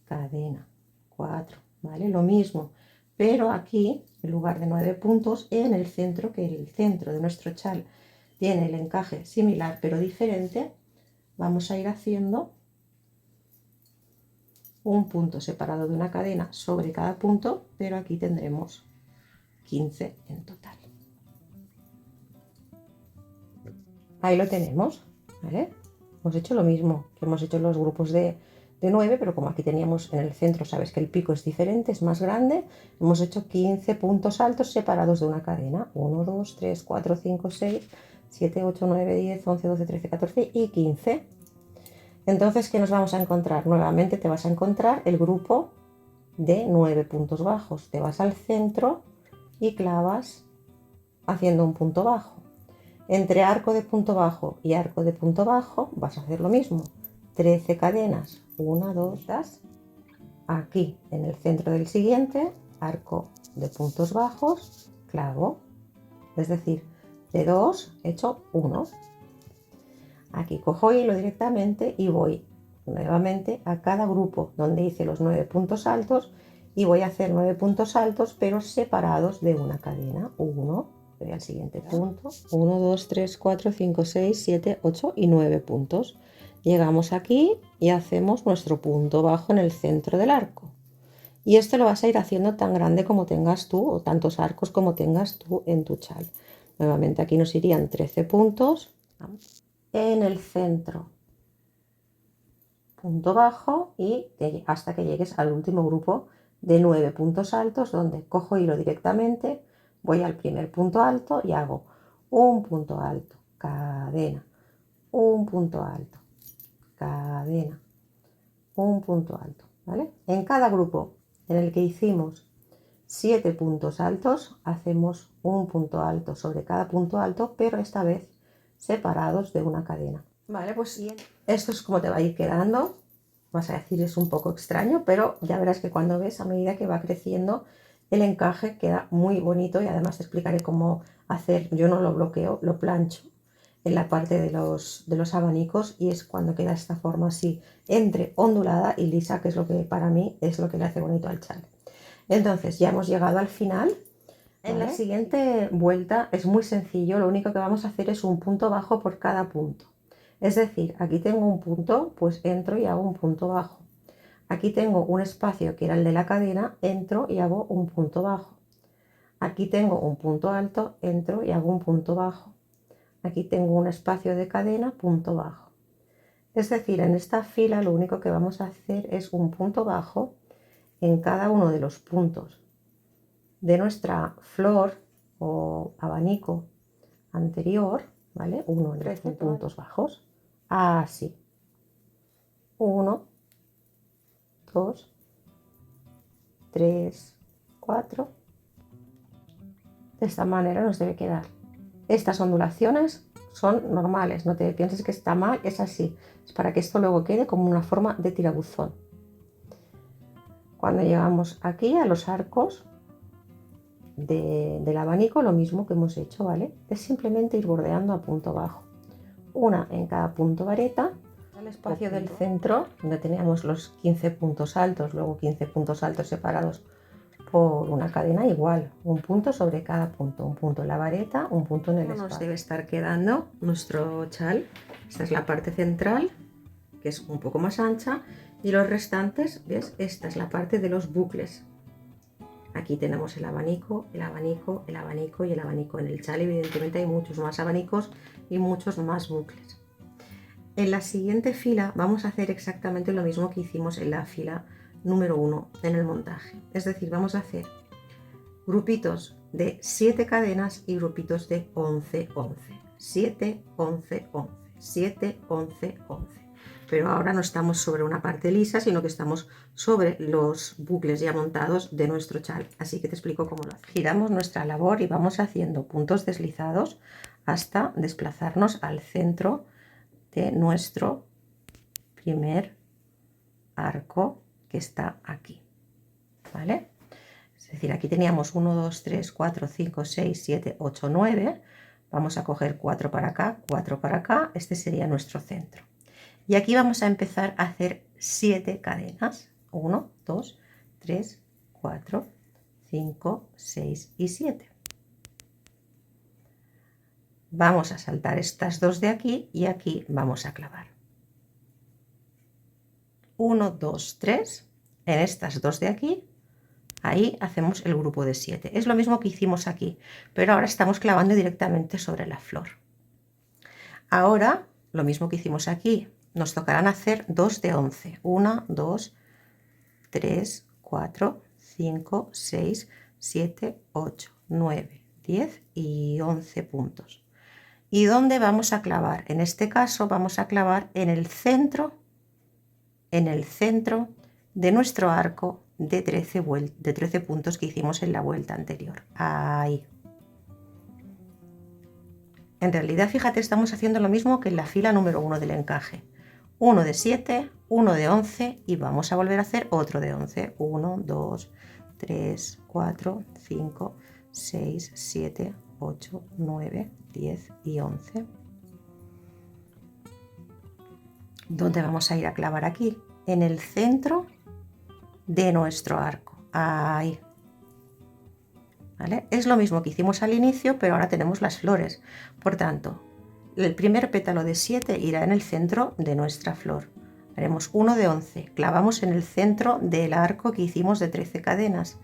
Speaker 1: cadena, 4, ¿vale? Lo mismo, pero aquí, en lugar de 9 puntos, en el centro, que el centro de nuestro chal tiene el encaje similar pero diferente, vamos a ir haciendo un punto separado de una cadena sobre cada punto, pero aquí tendremos 15 en total. Ahí lo tenemos, ¿vale? Hemos hecho lo mismo que hemos hecho en los grupos de 9, pero como aquí teníamos en el centro, sabes que el pico es diferente, es más grande, hemos hecho 15 puntos altos separados de una cadena. 1, 2, 3, 4, 5, 6, 7, 8, 9, 10, 11, 12, 13, 14 y 15. Entonces, ¿qué nos vamos a encontrar? Nuevamente te vas a encontrar el grupo de 9 puntos bajos. Te vas al centro y clavas haciendo un punto bajo. Entre arco de punto bajo y arco de punto bajo vas a hacer lo mismo. 13 cadenas, 1, 2, das. Aquí en el centro del siguiente, arco de puntos bajos, clavo. Es decir, de 2 he hecho 1. Aquí cojo hilo directamente y voy nuevamente a cada grupo donde hice los 9 puntos altos y voy a hacer 9 puntos altos pero separados de una cadena. 1, voy al siguiente punto, 1, 2, 3, 4, 5, 6, 7, 8 y 9 puntos. Llegamos aquí y hacemos nuestro punto bajo en el centro del arco. Y esto lo vas a ir haciendo tan grande como tengas tú o tantos arcos como tengas tú en tu chal. Nuevamente aquí nos irían 13 puntos en el centro, punto bajo y hasta que llegues al último grupo de 9 puntos altos donde cojo hilo directamente, voy al primer punto alto y hago un punto alto, cadena, un punto alto, cadena, un punto alto, ¿vale? En cada grupo en el que hicimos 7 puntos altos hacemos un punto alto sobre cada punto alto, pero esta vez separados de una cadena. Vale, pues esto es como te va a ir quedando. Vas a decir es un poco extraño, pero ya verás que cuando ves a medida que va creciendo el encaje queda muy bonito y además te explicaré cómo hacer. Yo no lo bloqueo, lo plancho en la parte de los abanicos y es cuando queda esta forma así entre ondulada y lisa, que es lo que para mí es lo que le hace bonito al chal. Entonces ya hemos llegado al final. En la siguiente vuelta es muy sencillo, lo único que vamos a hacer es un punto bajo por cada punto. Es decir, aquí tengo un punto, pues entro y hago un punto bajo. Aquí tengo un espacio que era el de la cadena, entro y hago un punto bajo. Aquí tengo un punto alto, entro y hago un punto bajo. Aquí tengo un espacio de cadena, punto bajo. Es decir, en esta fila lo único que vamos a hacer es un punto bajo en cada uno de los puntos de nuestra flor o abanico anterior, ¿vale? 1 en 13 puntos bajos, así. 1, 2, 3, 4. De esta manera nos debe quedar. Estas ondulaciones son normales, no te pienses que está mal, es así. Es para que esto luego quede como una forma de tirabuzón. Cuando llegamos aquí a los arcos del abanico, lo mismo que hemos hecho, ¿vale? Es simplemente ir bordeando a punto bajo. Una en cada punto vareta. El espacio del centro, donde teníamos los 15 puntos altos, luego 15 puntos altos separados por una cadena igual, un punto sobre cada punto, un punto en la vareta, un punto en el espacio. Nos debe estar quedando nuestro chal. Esta es la parte central, que es un poco más ancha, y los restantes, ¿ves? Esta es la parte de los bucles. Aquí tenemos el abanico, el abanico, el abanico y el abanico. En el chal evidentemente hay muchos más abanicos y muchos más bucles. En la siguiente fila vamos a hacer exactamente lo mismo que hicimos en la fila número 1 en el montaje. Es decir, vamos a hacer grupitos de 7 cadenas y grupitos de 11, 11. 7, 11, 11. 7, 11, 11. Pero ahora no estamos sobre una parte lisa, sino que estamos sobre los bucles ya montados de nuestro chal. Así que te explico cómo lo hacemos. Giramos nuestra labor y vamos haciendo puntos deslizados hasta desplazarnos al centro de nuestro primer arco que está aquí, ¿vale? Es decir, aquí teníamos 1, 2, 3, 4, 5, 6, 7, 8, 9. Vamos a coger 4 para acá, 4 para acá. Este sería nuestro centro. Y aquí vamos a empezar a hacer 7 cadenas. 1, 2, 3, 4, 5, 6 y 7. Vamos a saltar estas dos de aquí y aquí vamos a clavar. 1, 2, 3. En estas dos de aquí, ahí hacemos el grupo de 7. Es lo mismo que hicimos aquí, pero ahora estamos clavando directamente sobre la flor. Ahora, lo mismo que hicimos aquí, nos tocarán hacer 2 de 11. 1, 2, 3, 4, 5, 6, 7, 8, 9, 10 y 11 puntos. ¿Y dónde vamos a clavar? En este caso vamos a clavar en el centro de nuestro arco de 13 puntos que hicimos en la vuelta anterior. Ahí. En realidad, fíjate, estamos haciendo lo mismo que en la fila número 1 del encaje. 1 de 7, 1 de 11 y vamos a volver a hacer otro de 11. 1, 2, 3, 4, 5, 6, 7, 8, 9, 10 y 11. ¿Dónde vamos a ir a clavar aquí? En el centro de nuestro arco. Ahí. ¿Vale? Es lo mismo que hicimos al inicio, pero ahora tenemos las flores. Por tanto, el primer pétalo de 7 irá en el centro de nuestra flor. Haremos 1 de 11. Clavamos en el centro del arco que hicimos de 13 cadenas.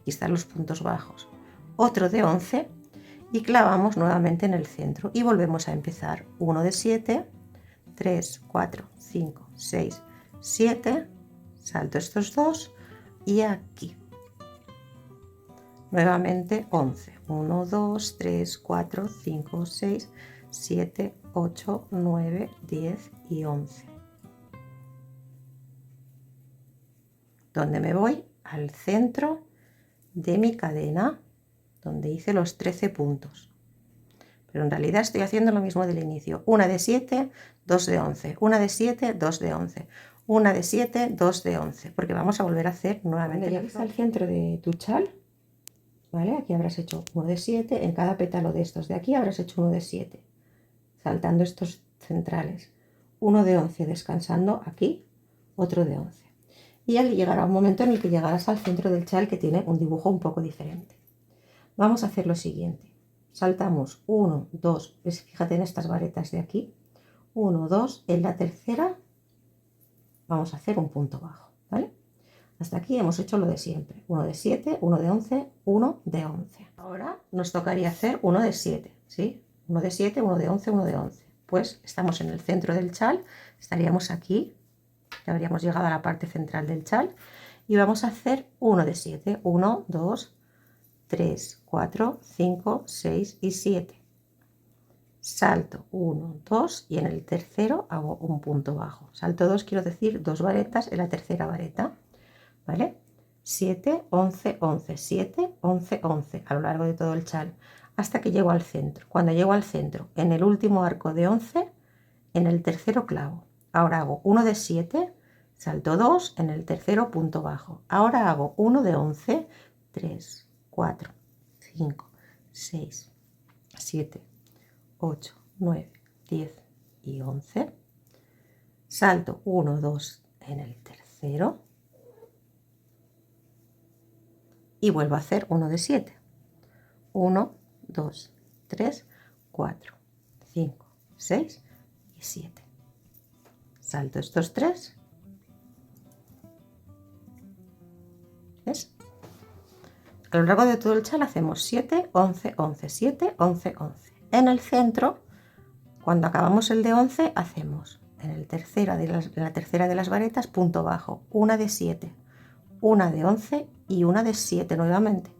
Speaker 1: Aquí están los puntos bajos. Otro de 11 y clavamos nuevamente en el centro. Y volvemos a empezar. 1 de 7, 3, 4, 5, 6, 7. Salto estos dos y aquí. Nuevamente 11. 1, 2, 3, 4, 5, 6, 7, 8, 9, 10 y 11. ¿Dónde me voy? Al centro de mi cadena, donde hice los 13 puntos. Pero en realidad estoy haciendo lo mismo del inicio. 1 de 7, 2 de 11. 1 de 7, 2 de 11. 1 de 7, 2 de 11. Porque vamos a volver a hacer nuevamente. Cuando llegues al centro de tu chal, ¿vale? Aquí habrás hecho 1 de 7, en cada pétalo de estos de aquí habrás hecho 1 de 7, saltando estos centrales. 1 de 11 descansando aquí, otro de 11. Y ya llegará un momento en el que llegarás al centro del chal que tiene un dibujo un poco diferente. Vamos a hacer lo siguiente. Saltamos 1, 2, fíjate en estas varetas de aquí. 1, 2, en la tercera vamos a hacer un punto bajo, ¿vale? Hasta aquí hemos hecho lo de siempre. 1 de 7, 1 de 11, 1 de 11. Ahora nos tocaría hacer 1 de 7, ¿sí? 1 de 7, 1 de 11, 1 de 11. Pues estamos en el centro del chal, estaríamos aquí, ya habríamos llegado a la parte central del chal y vamos a hacer 1 de 7. 1, 2, 3, 4, 5, 6 y 7. Salto 1, 2 y en el tercero hago un punto bajo. Salto 2, quiero decir 2 varetas en la tercera vareta. ¿Vale? 7, 11, 11, 7, 11, 11 a lo largo de todo el chal hasta que llego al centro. Cuando llego al centro, en el último arco de 11, en el tercero clavo. Ahora hago 1 de 7, salto 2, en el tercero punto bajo. Ahora hago 1 de 11, 3, 4, 5, 6, 7, 8, 9, 10 y 11. Salto 1, 2 en el tercero. Y vuelvo a hacer 1 de 7. 1, 2, 3, 4, 5, 6 y 7. Salto estos 3. ¿Ves? A lo largo de todo el chal hacemos 7, 11, 11, 7, 11, 11. En el centro, cuando acabamos el de 11, hacemos en la tercera de las varetas punto bajo, 1 de 7, 1 de 11 y 1 de 7 nuevamente.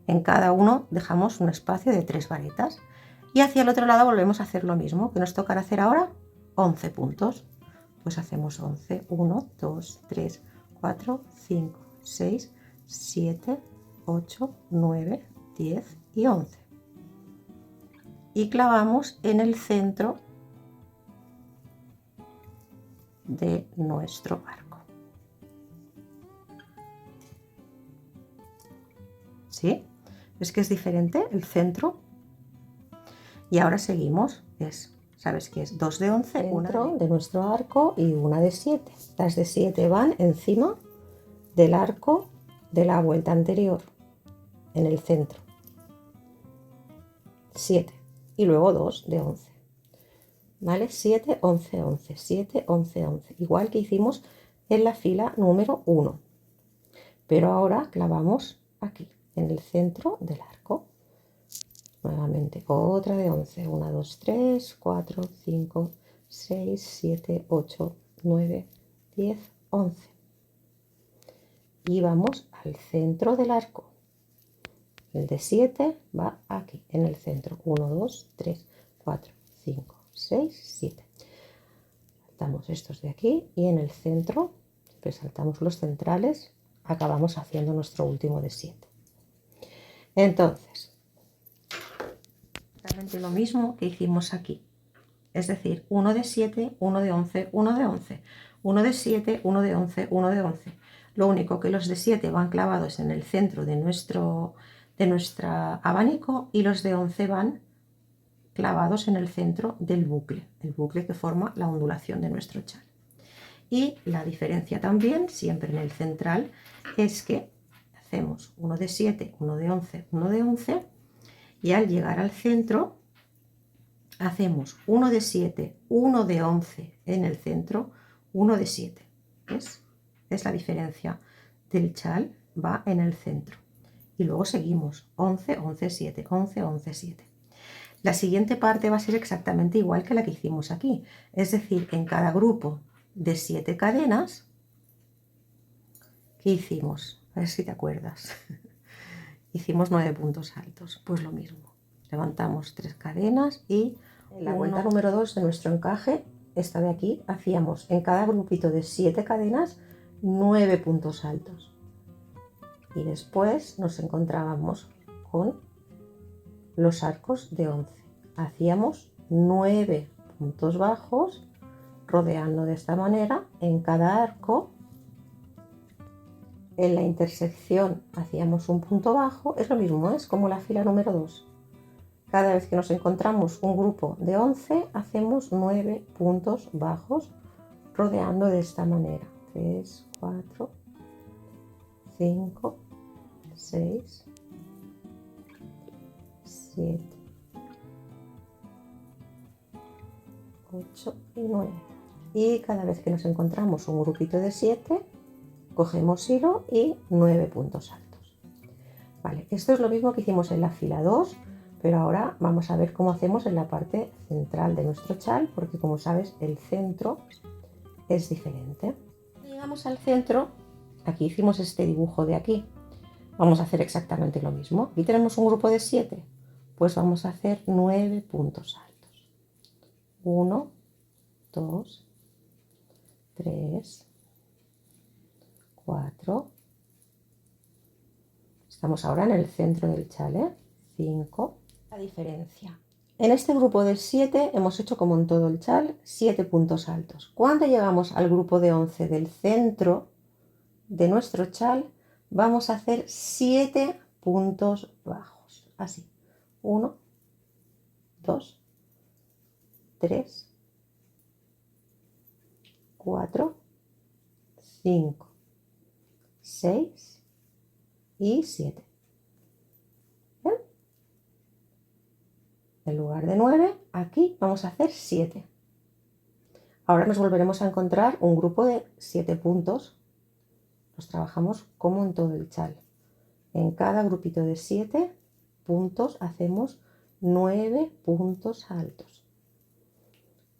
Speaker 1: En cada uno dejamos un espacio de 3 varetas y hacia el otro lado volvemos a hacer lo mismo. ¿Qué nos tocará hacer ahora? 11 puntos. Pues hacemos 11, 1, 2, 3, 4, 5, 6, 7, 8, 9, 10 y 11. Y clavamos en el centro de nuestro arco. ¿Sí? ¿Es que es diferente el centro? Y ahora seguimos, es sabes que es 2 de 11, una de nuestro arco y una de 7. Las de 7 van encima del arco de la vuelta anterior, en el centro. 7 y luego 2 de 11. ¿Vale? 7, 11, 11, 7, 11, 11. Igual que hicimos en la fila número 1. Pero ahora clavamos aquí, en el centro del arco. Nuevamente otra de 11. 1, 2, 3, 4, 5, 6, 7, 8, 9, 10, 11. Y vamos al centro del arco. El de 7 va aquí, en el centro. 1, 2, 3, 4, 5, 6, 7. Saltamos estos de aquí y en el centro, siempre saltamos los centrales, acabamos haciendo nuestro último de 7. Entonces, realmente lo mismo que hicimos aquí. Es decir, 1 de 7, 1 de 11, 1 de 11, 1 de 7, 1 de 11, 1 de 11. Lo único que los de 7 van clavados en el centro de nuestro abanico y los de 11 van clavados en el centro del bucle, el bucle que forma la ondulación de nuestro chal. Y la diferencia también, siempre en el central, es que hacemos 1 de 7, 1 de 11, 1 de 11 y al llegar al centro hacemos 1 de 7, 1 de 11 en el centro, 1 de 7. ¿Ves? Es la diferencia del chal, va en el centro. Y luego seguimos 11, 11, 7, 11, 11, 7. La siguiente parte va a ser exactamente igual que la que hicimos aquí. Es decir, en cada grupo de 7 cadenas, ¿qué hicimos? A ver si te acuerdas. Hicimos 9 puntos altos. Pues lo mismo. Levantamos 3 cadenas y en la vuelta número 2 de nuestro encaje, esta de aquí, hacíamos en cada grupito de 7 cadenas 9 puntos altos. Y después nos encontrábamos con los arcos de 11. Hacíamos 9 puntos bajos rodeando de esta manera en cada arco. En la intersección hacíamos un punto bajo. Es lo mismo, es como la fila número 2. Cada vez que nos encontramos un grupo de 11 hacemos 9 puntos bajos rodeando de esta manera. 3, 4, 5, 6, 7, 8 y 9. Y cada vez que nos encontramos un grupito de 7, cogemos hilo y 9 puntos altos. Vale, esto es lo mismo que hicimos en la fila 2, pero ahora vamos a ver cómo hacemos en la parte central de nuestro chal, porque como sabes, el centro es diferente. Llegamos al centro, aquí hicimos este dibujo de aquí. Vamos a hacer exactamente lo mismo. Aquí tenemos un grupo de 7, pues vamos a hacer 9 puntos altos. 1, 2, 3, 4. Estamos ahora en el centro del chal, 5. La diferencia. En este grupo de 7 hemos hecho, como en todo el chal, 7 puntos altos. Cuando llegamos al grupo de 11 del centro de nuestro chal, vamos a hacer 7 puntos bajos. Así. 1, 2, 3, 4, 5, 6 y 7. ¿Ven? En lugar de 9, aquí vamos a hacer 7. Ahora nos volveremos a encontrar un grupo de 7 puntos. Los trabajamos como en todo el chal. En cada grupito de 7 puntos hacemos 9 puntos altos.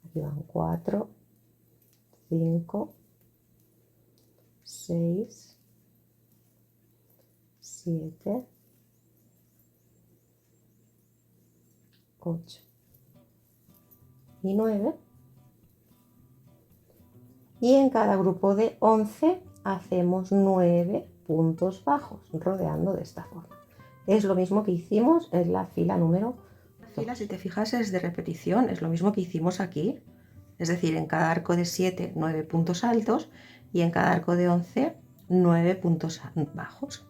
Speaker 1: Aquí van 4, 5, 6, 7, 8 y 9. Y en cada grupo de 11 hacemos 9 puntos bajos, rodeando de esta forma. Es lo mismo que hicimos en la fila número 2. La fila, si te fijas, es de repetición, es lo mismo que hicimos aquí. Es decir, en cada arco de 7, 9 puntos altos y en cada arco de 11, 9 puntos bajos.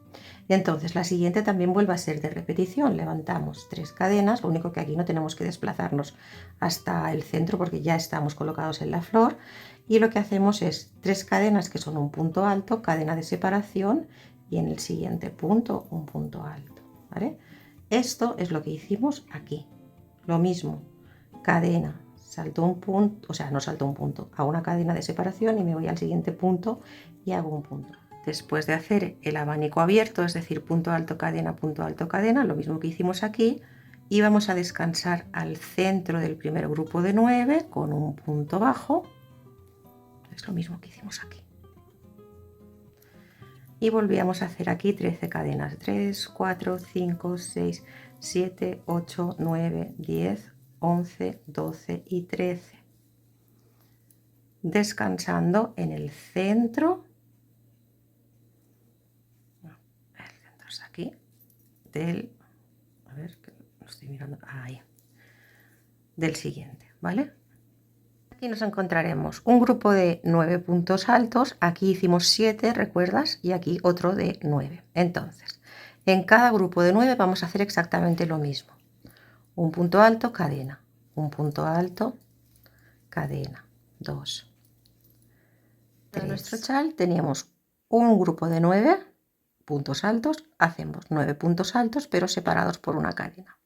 Speaker 1: Y entonces la siguiente también vuelve a ser de repetición. Levantamos 3 cadenas, lo único que aquí no tenemos que desplazarnos hasta el centro porque ya estamos colocados en la flor. Y lo que hacemos es 3 cadenas que son un punto alto, cadena de separación y en el siguiente punto un punto alto, ¿vale? Esto es lo que hicimos aquí. Lo mismo, cadena, salto un punto, o sea, no salto un punto, hago una cadena de separación y me voy al siguiente punto y hago un punto. Después de hacer el abanico abierto, es decir, punto alto, cadena, lo mismo que hicimos aquí, y vamos a descansar al centro del primer grupo de 9 con un punto bajo. Es lo mismo que hicimos aquí. Y volvíamos a hacer aquí 13 cadenas. 3, 4, 5, 6, 7, 8, 9, 10, 11, 12 y 13. Descansando en el centro. El centro es aquí. A ver, que lo estoy mirando. Ahí. Del siguiente, ¿vale? Aquí nos encontraremos un grupo de 9 puntos altos, aquí hicimos 7, ¿recuerdas? Y aquí otro de 9. Entonces, en cada grupo de 9 vamos a hacer exactamente lo mismo. Un punto alto, cadena, un punto alto, cadena, 2. En nuestro chal teníamos un grupo de 9 puntos altos, hacemos 9 puntos altos pero separados por una cadena.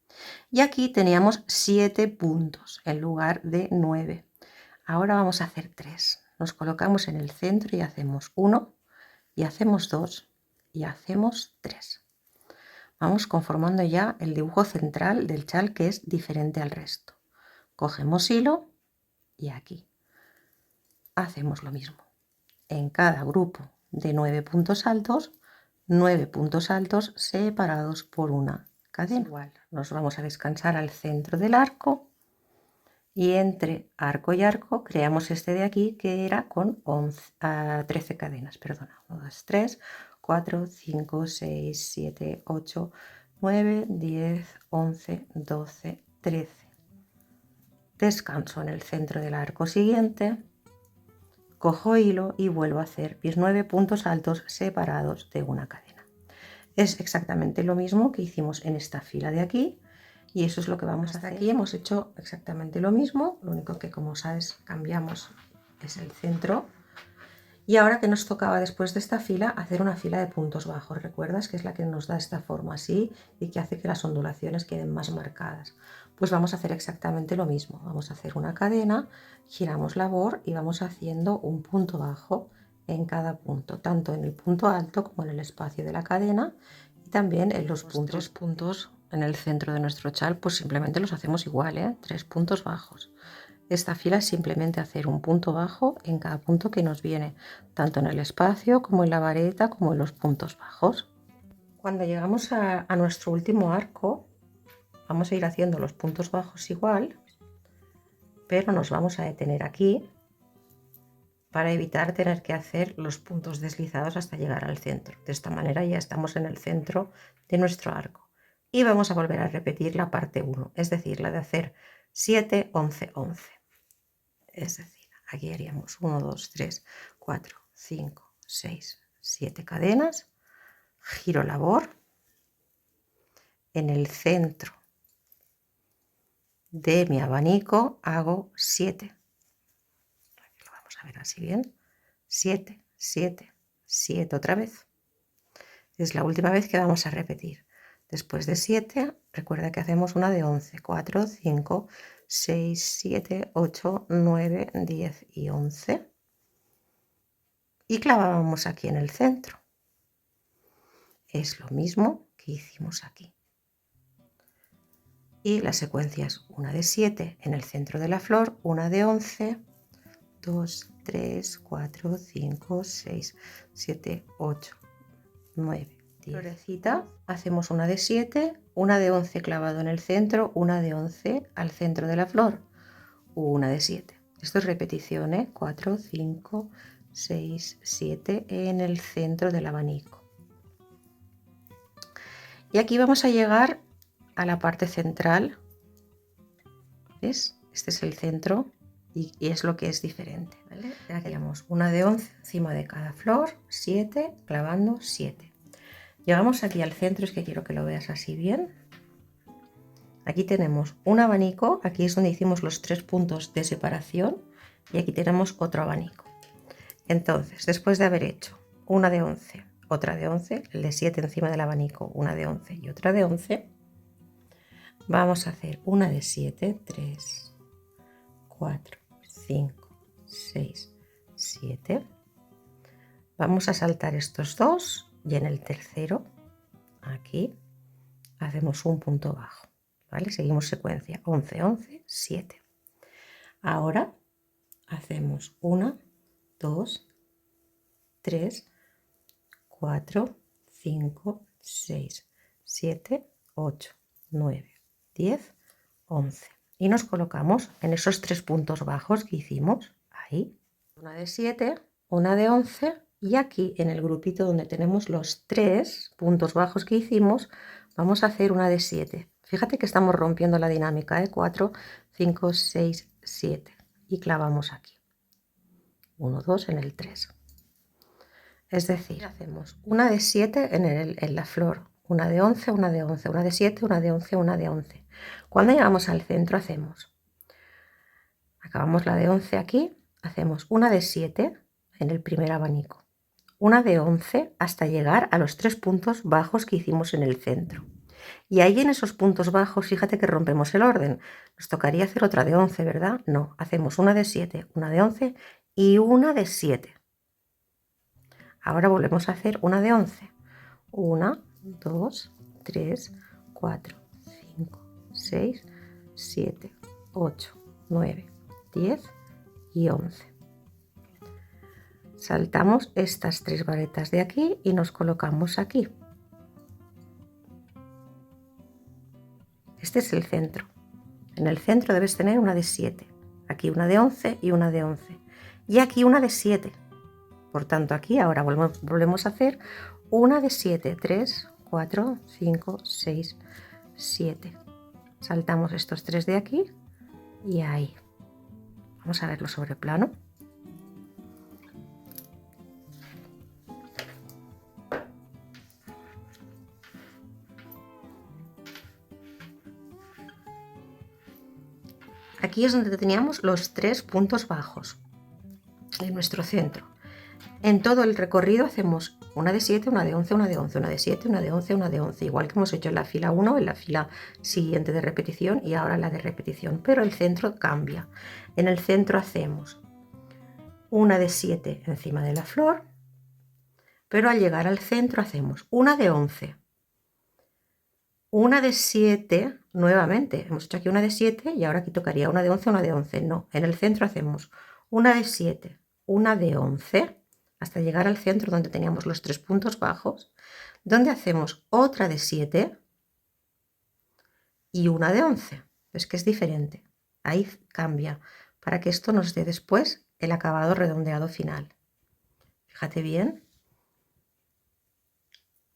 Speaker 1: Y aquí teníamos 7 puntos en lugar de 9. Ahora vamos a hacer 3. Nos colocamos en el centro y hacemos 1, y hacemos 2, y hacemos 3. Vamos conformando ya el dibujo central del chal, que es diferente al resto. Cogemos hilo y aquí hacemos lo mismo. En cada grupo de 9 puntos altos, 9 puntos altos separados por una cadena. Igual, nos vamos a descansar al centro del arco. Y entre arco y arco creamos este de aquí que era con 13 cadenas, perdona, 1, 2, 3, 4, 5, 6, 7, 8, 9, 10, 11, 12, 13. Descanso en el centro del arco siguiente, cojo hilo y vuelvo a hacer mis 9 puntos altos separados de una cadena. Es exactamente lo mismo que hicimos en esta fila de aquí. Y eso es lo que vamos a hacer. Aquí hemos hecho exactamente lo mismo, lo único que, como sabes, cambiamos es el centro. Y ahora que nos tocaba después de esta fila hacer una fila de puntos bajos, ¿recuerdas? Que es la que nos da esta forma así y que hace que las ondulaciones queden más marcadas. Pues vamos a hacer exactamente lo mismo. Vamos a hacer una cadena, giramos labor y vamos haciendo un punto bajo en cada punto, tanto en el punto alto como en el espacio de la cadena y también en los puntos en el centro de nuestro chal, pues simplemente los hacemos igual, 3 puntos bajos. Esta fila es simplemente hacer un punto bajo en cada punto que nos viene, tanto en el espacio como en la vareta como en los puntos bajos. Cuando llegamos a nuestro último arco, vamos a ir haciendo los puntos bajos igual, pero nos vamos a detener aquí para evitar tener que hacer los puntos deslizados hasta llegar al centro. De esta manera ya estamos en el centro de nuestro arco. Y vamos a volver a repetir la parte 1, es decir, la de hacer 7, 11, 11. Es decir, aquí haríamos 1, 2, 3, 4, 5, 6, 7 cadenas, giro labor, en el centro de mi abanico hago 7. Lo vamos a ver así bien. 7, 7, 7 otra vez. Es la última vez que vamos a repetir. Después de 7, recuerda que hacemos una de 11, 4, 5, 6, 7, 8, 9, 10 y 11. Y clavábamos aquí en el centro. Es lo mismo que hicimos aquí. Y la secuencia es una de 7 en el centro de la flor, una de 11, 2, 3, 4, 5, 6, 7, 8, 9, 10. Florecita, hacemos una de 7, una de 11 clavado en el centro, una de 11 al centro de la flor, una de 7. Esto es repetición, 4, 5, 6, 7 en el centro del abanico. Y aquí vamos a llegar a la parte central. ¿Ves? Este es el centro y es lo que es diferente, ¿vale? Aquí tenemos una de 11 encima de cada flor, 7, clavando 7. Llegamos aquí al centro, es que quiero que lo veas así bien. Aquí tenemos un abanico, aquí es donde hicimos los 3 puntos de separación y aquí tenemos otro abanico. Entonces, después de haber hecho una de 11, otra de 11, el de 7 encima del abanico, una de 11 y otra de 11, vamos a hacer una de 7, 3, 4, 5, 6, 7. Vamos a saltar estos dos y en el tercero, aquí, hacemos un punto bajo. ¿Vale? Seguimos secuencia 11, 11, 7. Ahora hacemos 1, 2, 3, 4, 5, 6, 7, 8, 9, 10, 11. Y nos colocamos en esos 3 puntos bajos que hicimos. Ahí. Una de 7, una de 11 y aquí en el grupito donde tenemos los 3 puntos bajos que hicimos, vamos a hacer una de 7. Fíjate que estamos rompiendo la dinámica, 4, 5, 6, 7 y clavamos aquí 1, 2 en el 3. Es decir, hacemos una de 7 en la flor, una de 11, una de 11, una de 7, una de 11, una de 11. Cuando llegamos al centro acabamos la de 11 aquí, hacemos una de 7 en el primer abanico, una de 11 hasta llegar a los 3 puntos bajos que hicimos en el centro. Y ahí en esos puntos bajos, fíjate que rompemos el orden. Nos tocaría hacer otra de 11, ¿verdad? No, hacemos una de 7, una de 11 y una de 7. Ahora volvemos a hacer una de 11. 1, 2, 3, 4, 5, 6, 7, 8, 9, 10 y 11. Saltamos estas 3 varetas de aquí y nos colocamos aquí. Este es el centro. En el centro debes tener una de 7, aquí una de 11 y una de 11 y aquí una de 7. Por tanto, aquí ahora volvemos a hacer una de 7, 3, 4, 5, 6, 7. Saltamos estos 3 de aquí y ahí. Vamos a verlo sobre plano. Aquí es donde teníamos los 3 puntos bajos de nuestro centro. En todo el recorrido hacemos una de 7, una de 11, una de 11, una de 7, una de 11, una de 11, igual que hemos hecho en la fila 1, en la fila siguiente de repetición y ahora en la de repetición, pero el centro cambia. En el centro hacemos una de 7 encima de la flor, pero al llegar al centro hacemos una de 11, una de 7, nuevamente, hemos hecho aquí una de 7 y ahora aquí tocaría una de 11, una de 11, no, en el centro hacemos una de 7, una de 11, hasta llegar al centro donde teníamos los 3 puntos bajos, donde hacemos otra de 7 y una de 11. Es que es diferente, ahí cambia, para que esto nos dé después el acabado redondeado final. Fíjate bien.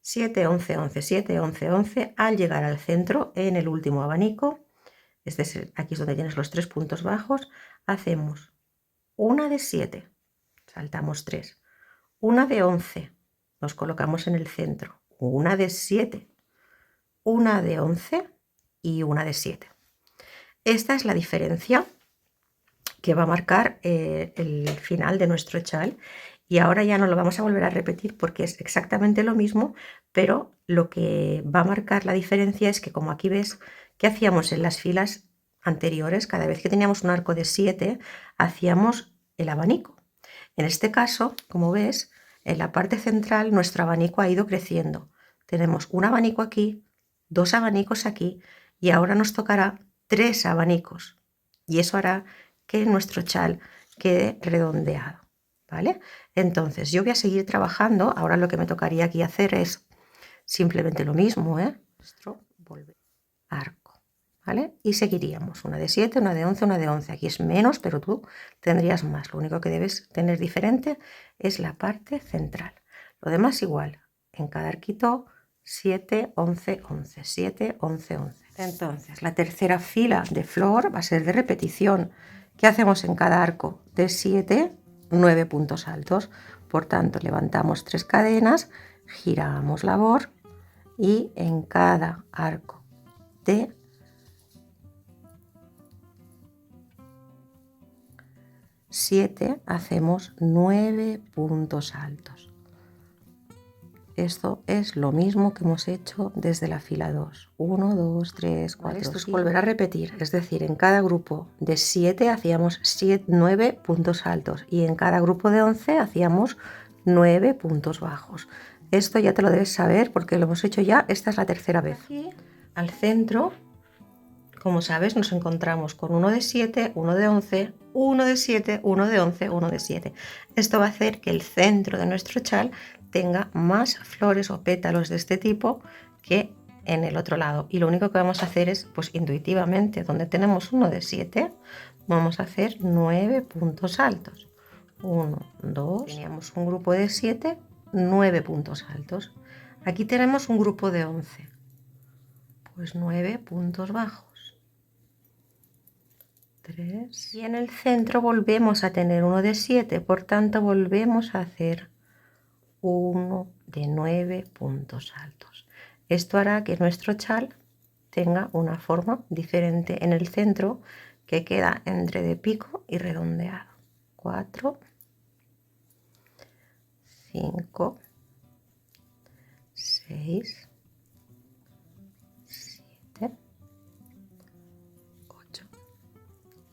Speaker 1: 7, 11, 11, 7, 11, 11, al llegar al centro en el último abanico, aquí es donde tienes los 3 puntos bajos, hacemos una de 7, saltamos 3, una de 11, nos colocamos en el centro, una de 7, una de 11 y una de 7. Esta es la diferencia que va a marcar el final de nuestro chal. Y ahora ya no lo vamos a volver a repetir porque es exactamente lo mismo, pero lo que va a marcar la diferencia es que, como aquí ves, que hacíamos en las filas anteriores, cada vez que teníamos un arco de 7, hacíamos el abanico. En este caso, como ves, en la parte central nuestro abanico ha ido creciendo. Tenemos un abanico aquí, 2 abanicos aquí y ahora nos tocará 3 abanicos. Y eso hará que nuestro chal quede redondeado. ¿Vale? Entonces yo voy a seguir trabajando. Ahora lo que me tocaría aquí hacer es simplemente lo mismo, nuestro arco, ¿vale? Y seguiríamos una de 7, una de 11, una de 11. Aquí es menos, pero tú tendrías más. Lo único que debes tener diferente es la parte central. Lo demás igual. En cada arquito 7, 11, 11, 7, 11, 11. Entonces la tercera fila de flor va a ser de repetición. ¿Qué hacemos en cada arco? De 7, 9 puntos altos. Por tanto, levantamos 3 cadenas, giramos labor y en cada arco de 7 hacemos 9 puntos altos. Esto es lo mismo que hemos hecho desde la fila 2. 1, 2, 3, 4. Esto es volver a repetir, es decir, en cada grupo de 7 hacíamos 9 puntos altos y en cada grupo de 11 hacíamos 9 puntos bajos. Esto ya te lo debes saber porque lo hemos hecho ya, esta es la tercera vez. Aquí al centro, como sabes, nos encontramos con uno de 7, uno de 11, uno de 7, uno de 11, uno de 7. Esto va a hacer que el centro de nuestro chal tenga más flores o pétalos de este tipo que en el otro lado, y lo único que vamos a hacer es, pues intuitivamente, donde tenemos uno de 7 vamos a hacer 9 puntos altos. 1, 2, teníamos un grupo de 7, 9 puntos altos. Aquí tenemos un grupo de 11, pues 9 puntos bajos, 3, y en el centro volvemos a tener uno de 7, por tanto volvemos a hacer uno de 9 puntos altos. Esto hará que nuestro chal tenga una forma diferente en el centro, que queda entre de pico y redondeado. 4, 5, 6, 7, 8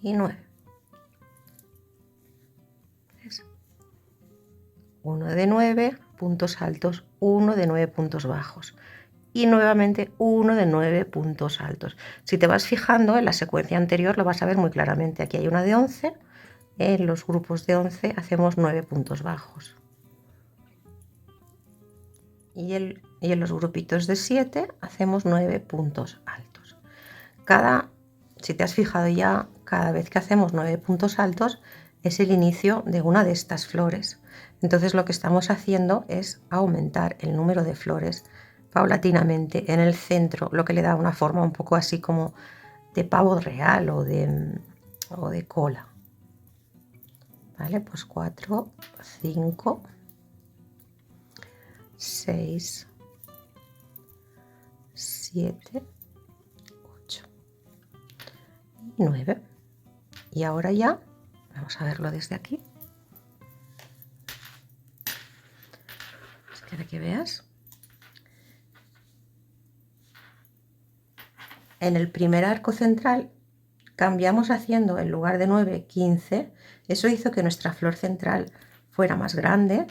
Speaker 1: y 9. Uno de 9 puntos altos, uno de 9 puntos bajos y nuevamente uno de 9 puntos altos. Si te vas fijando en la secuencia anterior lo vas a ver muy claramente. Aquí hay una de 11, en los grupos de 11 hacemos 9 puntos bajos y en los grupitos de 7 hacemos 9 puntos altos. Si te has fijado ya, cada vez que hacemos 9 puntos altos es el inicio de una de estas flores. Entonces lo que estamos haciendo es aumentar el número de flores paulatinamente en el centro, lo que le da una forma un poco así como de pavo real o de cola. Vale, pues 4, 5, 6, 7, 8 y 9. Y ahora ya, vamos a verlo desde aquí. Para que veas. En el primer arco central cambiamos haciendo, en lugar de 9, 15. Eso hizo que nuestra flor central fuera más grande.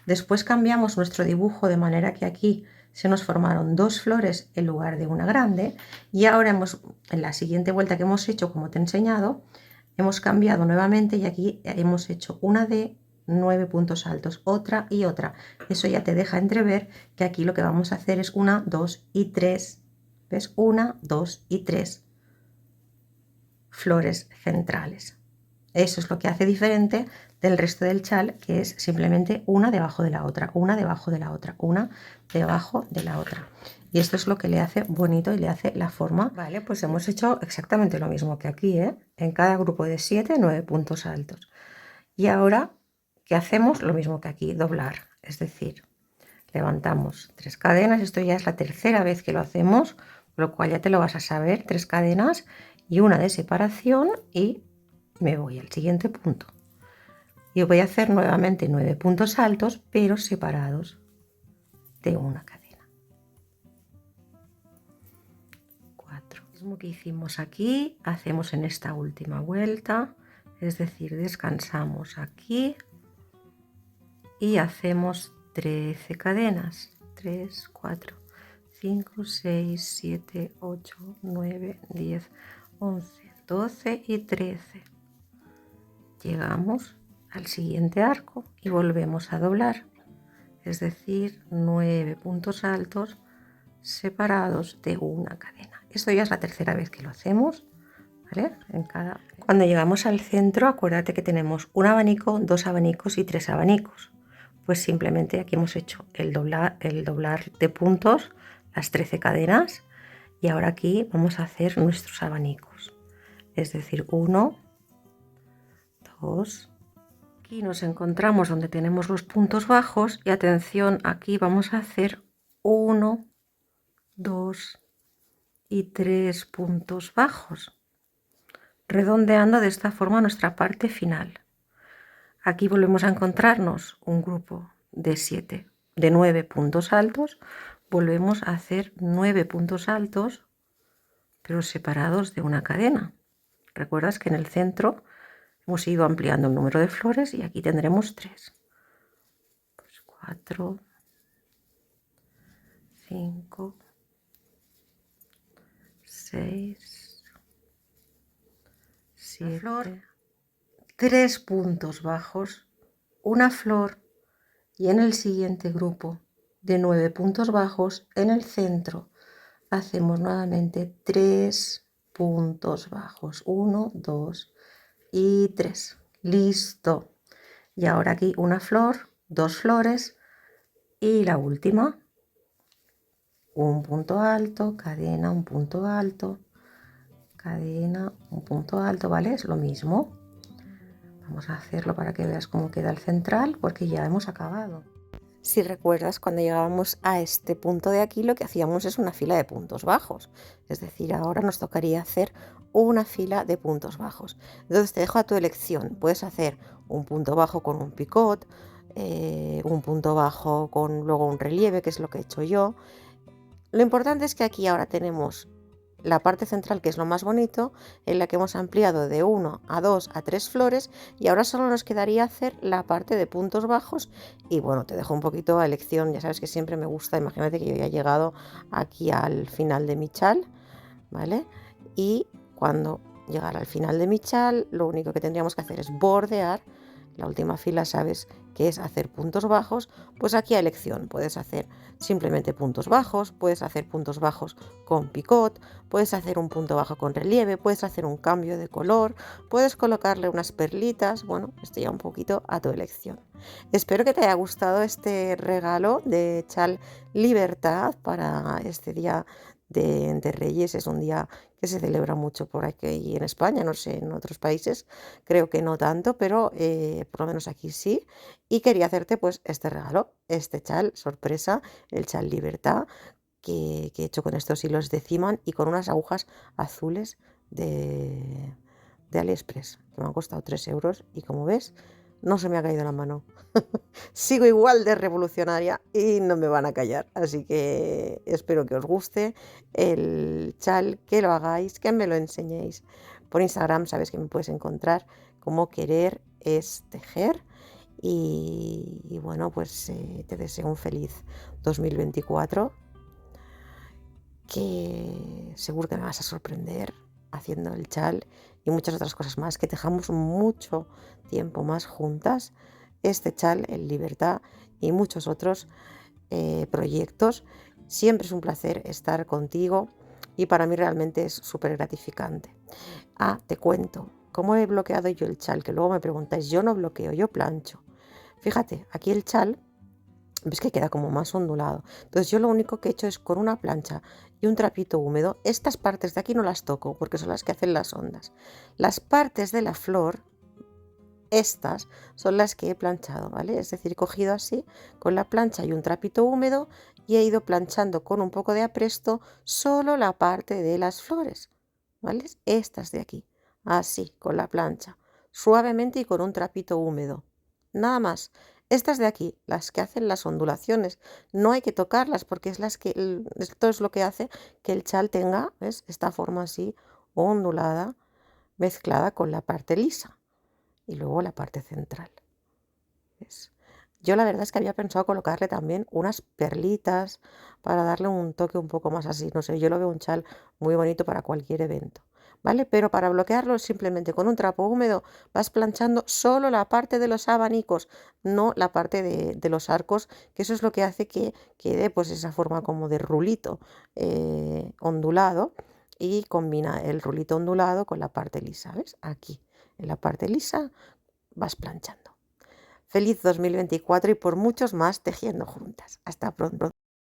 Speaker 1: Después cambiamos nuestro dibujo de manera que aquí se nos formaron 2 flores en lugar de una grande. Y ahora en la siguiente vuelta que hemos hecho, como te he enseñado, hemos cambiado nuevamente y aquí hemos hecho una de 9 puntos altos, otra y otra. Eso ya te deja entrever que aquí lo que vamos a hacer es 1, 2 y 3. ¿Ves? 1, 2 y 3 flores centrales. Eso es lo que hace diferente del resto del chal, que es simplemente una debajo de la otra, una debajo de la otra, una debajo de la otra. Y esto es lo que le hace bonito y le hace la forma. Vale, pues hemos hecho exactamente lo mismo que aquí, ¿eh? En cada grupo de 7, 9 puntos altos. Y ahora, ¿qué hacemos? Lo mismo que aquí, doblar. Es decir, levantamos 3 cadenas. Esto ya es la tercera vez que lo hacemos, por lo cual ya te lo vas a saber. 3 cadenas y una de separación y me voy al siguiente punto. Y voy a hacer nuevamente 9 puntos altos, pero separados de una cadena. 4. Lo mismo que hicimos aquí, hacemos en esta última vuelta, es decir, descansamos aquí y hacemos 13 cadenas. 3, 4, 5, 6, 7, 8, 9, 10, 11, 12 y 13. Llegamos al siguiente arco y volvemos a doblar, es decir, 9 puntos altos separados de una cadena. Esto ya es la tercera vez que lo hacemos, ¿vale? Cuando llegamos al centro, acuérdate que tenemos un abanico, 2 abanicos y 3 abanicos. Pues simplemente aquí hemos hecho el doblar de puntos, las 13 cadenas, y ahora aquí vamos a hacer nuestros abanicos, es decir, 1, 2. Aquí nos encontramos donde tenemos los puntos bajos y atención, aquí vamos a hacer 1, 2 y 3 puntos bajos, redondeando de esta forma nuestra parte final. Aquí volvemos a encontrarnos un grupo de 9 puntos altos. Volvemos a hacer 9 puntos altos, pero separados de una cadena. Recuerdas que en el centro hemos ido ampliando el número de flores y aquí tendremos 3. Pues 4, 5, 6, 7, 3 puntos bajos, una flor y en el siguiente grupo de 9 puntos bajos en el centro hacemos nuevamente 3 puntos bajos, 1, 2 y 3. Listo. Y ahora aquí una flor, 2 flores y la última, un punto alto, cadena, un punto alto, cadena, un punto alto, ¿vale? Es lo mismo. Vamos a hacerlo para que veas cómo queda el central, porque ya hemos acabado. Si recuerdas, cuando llegábamos a este punto de aquí, lo que hacíamos es una fila de puntos bajos. Es decir, ahora nos tocaría hacer una fila de puntos bajos. Entonces te dejo a tu elección. Puedes hacer un punto bajo con un picot, un punto bajo con luego un relieve, que es lo que he hecho yo. Lo importante es que aquí ahora tenemos la parte central, que es lo más bonito, en la que hemos ampliado de 1 a 2 a 3 flores, y ahora solo nos quedaría hacer la parte de puntos bajos. Y bueno, te dejo un poquito a elección. Ya sabes que siempre me gusta, imagínate que yo ya he llegado aquí al final de mi chal, ¿vale? Y cuando llegara al final de mi chal, lo único que tendríamos que hacer es bordear la última fila. Sabes que es hacer puntos bajos, pues aquí a elección puedes hacer simplemente puntos bajos, puedes hacer puntos bajos con picot, puedes hacer un punto bajo con relieve, puedes hacer un cambio de color, puedes colocarle unas perlitas. Bueno, esto ya un poquito a tu elección. Espero que te haya gustado este regalo de Chal Libertad para este día de Reyes. Es un día que se celebra mucho por aquí en España, no sé, en otros países creo que no tanto, pero por lo menos aquí sí. Y quería hacerte pues este regalo, este chal sorpresa, el chal Libertad, que he hecho con estos hilos de Ziman y con unas agujas azules de AliExpress, que me han costado 3 euros y como ves, no se me ha caído la mano. Sigo igual de revolucionaria y no me van a callar, así que espero que os guste el chal, que lo hagáis, que me lo enseñéis. Por Instagram sabes que me puedes encontrar como Querer es Tejer. Y bueno, pues te deseo un feliz 2024, que seguro que me vas a sorprender haciendo el chal y muchas otras cosas más, que dejamos mucho tiempo más juntas. Este chal en Libertad y muchos otros proyectos. Siempre es un placer estar contigo y para mí realmente es súper gratificante. Te cuento cómo he bloqueado yo el chal, que luego me preguntáis. Yo no bloqueo, yo plancho. Fíjate, aquí el chal, ves que queda como más ondulado. Entonces yo lo único que he hecho es con una plancha y un trapito húmedo. Estas partes de aquí no las toco porque son las que hacen las ondas. Las partes de la flor, estas son las que he planchado, ¿vale? Es decir, he cogido así con la plancha y un trapito húmedo y he ido planchando con un poco de apresto solo la parte de las flores, ¿vale? Estas de aquí, así, con la plancha, suavemente y con un trapito húmedo. Nada más. Estas de aquí, las que hacen las ondulaciones, no hay que tocarlas porque es esto es lo que hace que el chal tenga, ¿ves? Esta forma así ondulada, mezclada con la parte lisa y luego la parte central. ¿Ves? Yo la verdad es que había pensado colocarle también unas perlitas para darle un toque un poco más así, no sé, yo lo veo un chal muy bonito para cualquier evento, ¿vale? Pero para bloquearlo simplemente con un trapo húmedo vas planchando solo la parte de los abanicos, no la parte de los arcos, que eso es lo que hace que quede pues esa forma como de rulito ondulado, y combina el rulito ondulado con la parte lisa, ¿ves? Aquí, en la parte lisa, vas planchando. Feliz 2024 y por muchos más tejiendo juntas. Hasta pronto.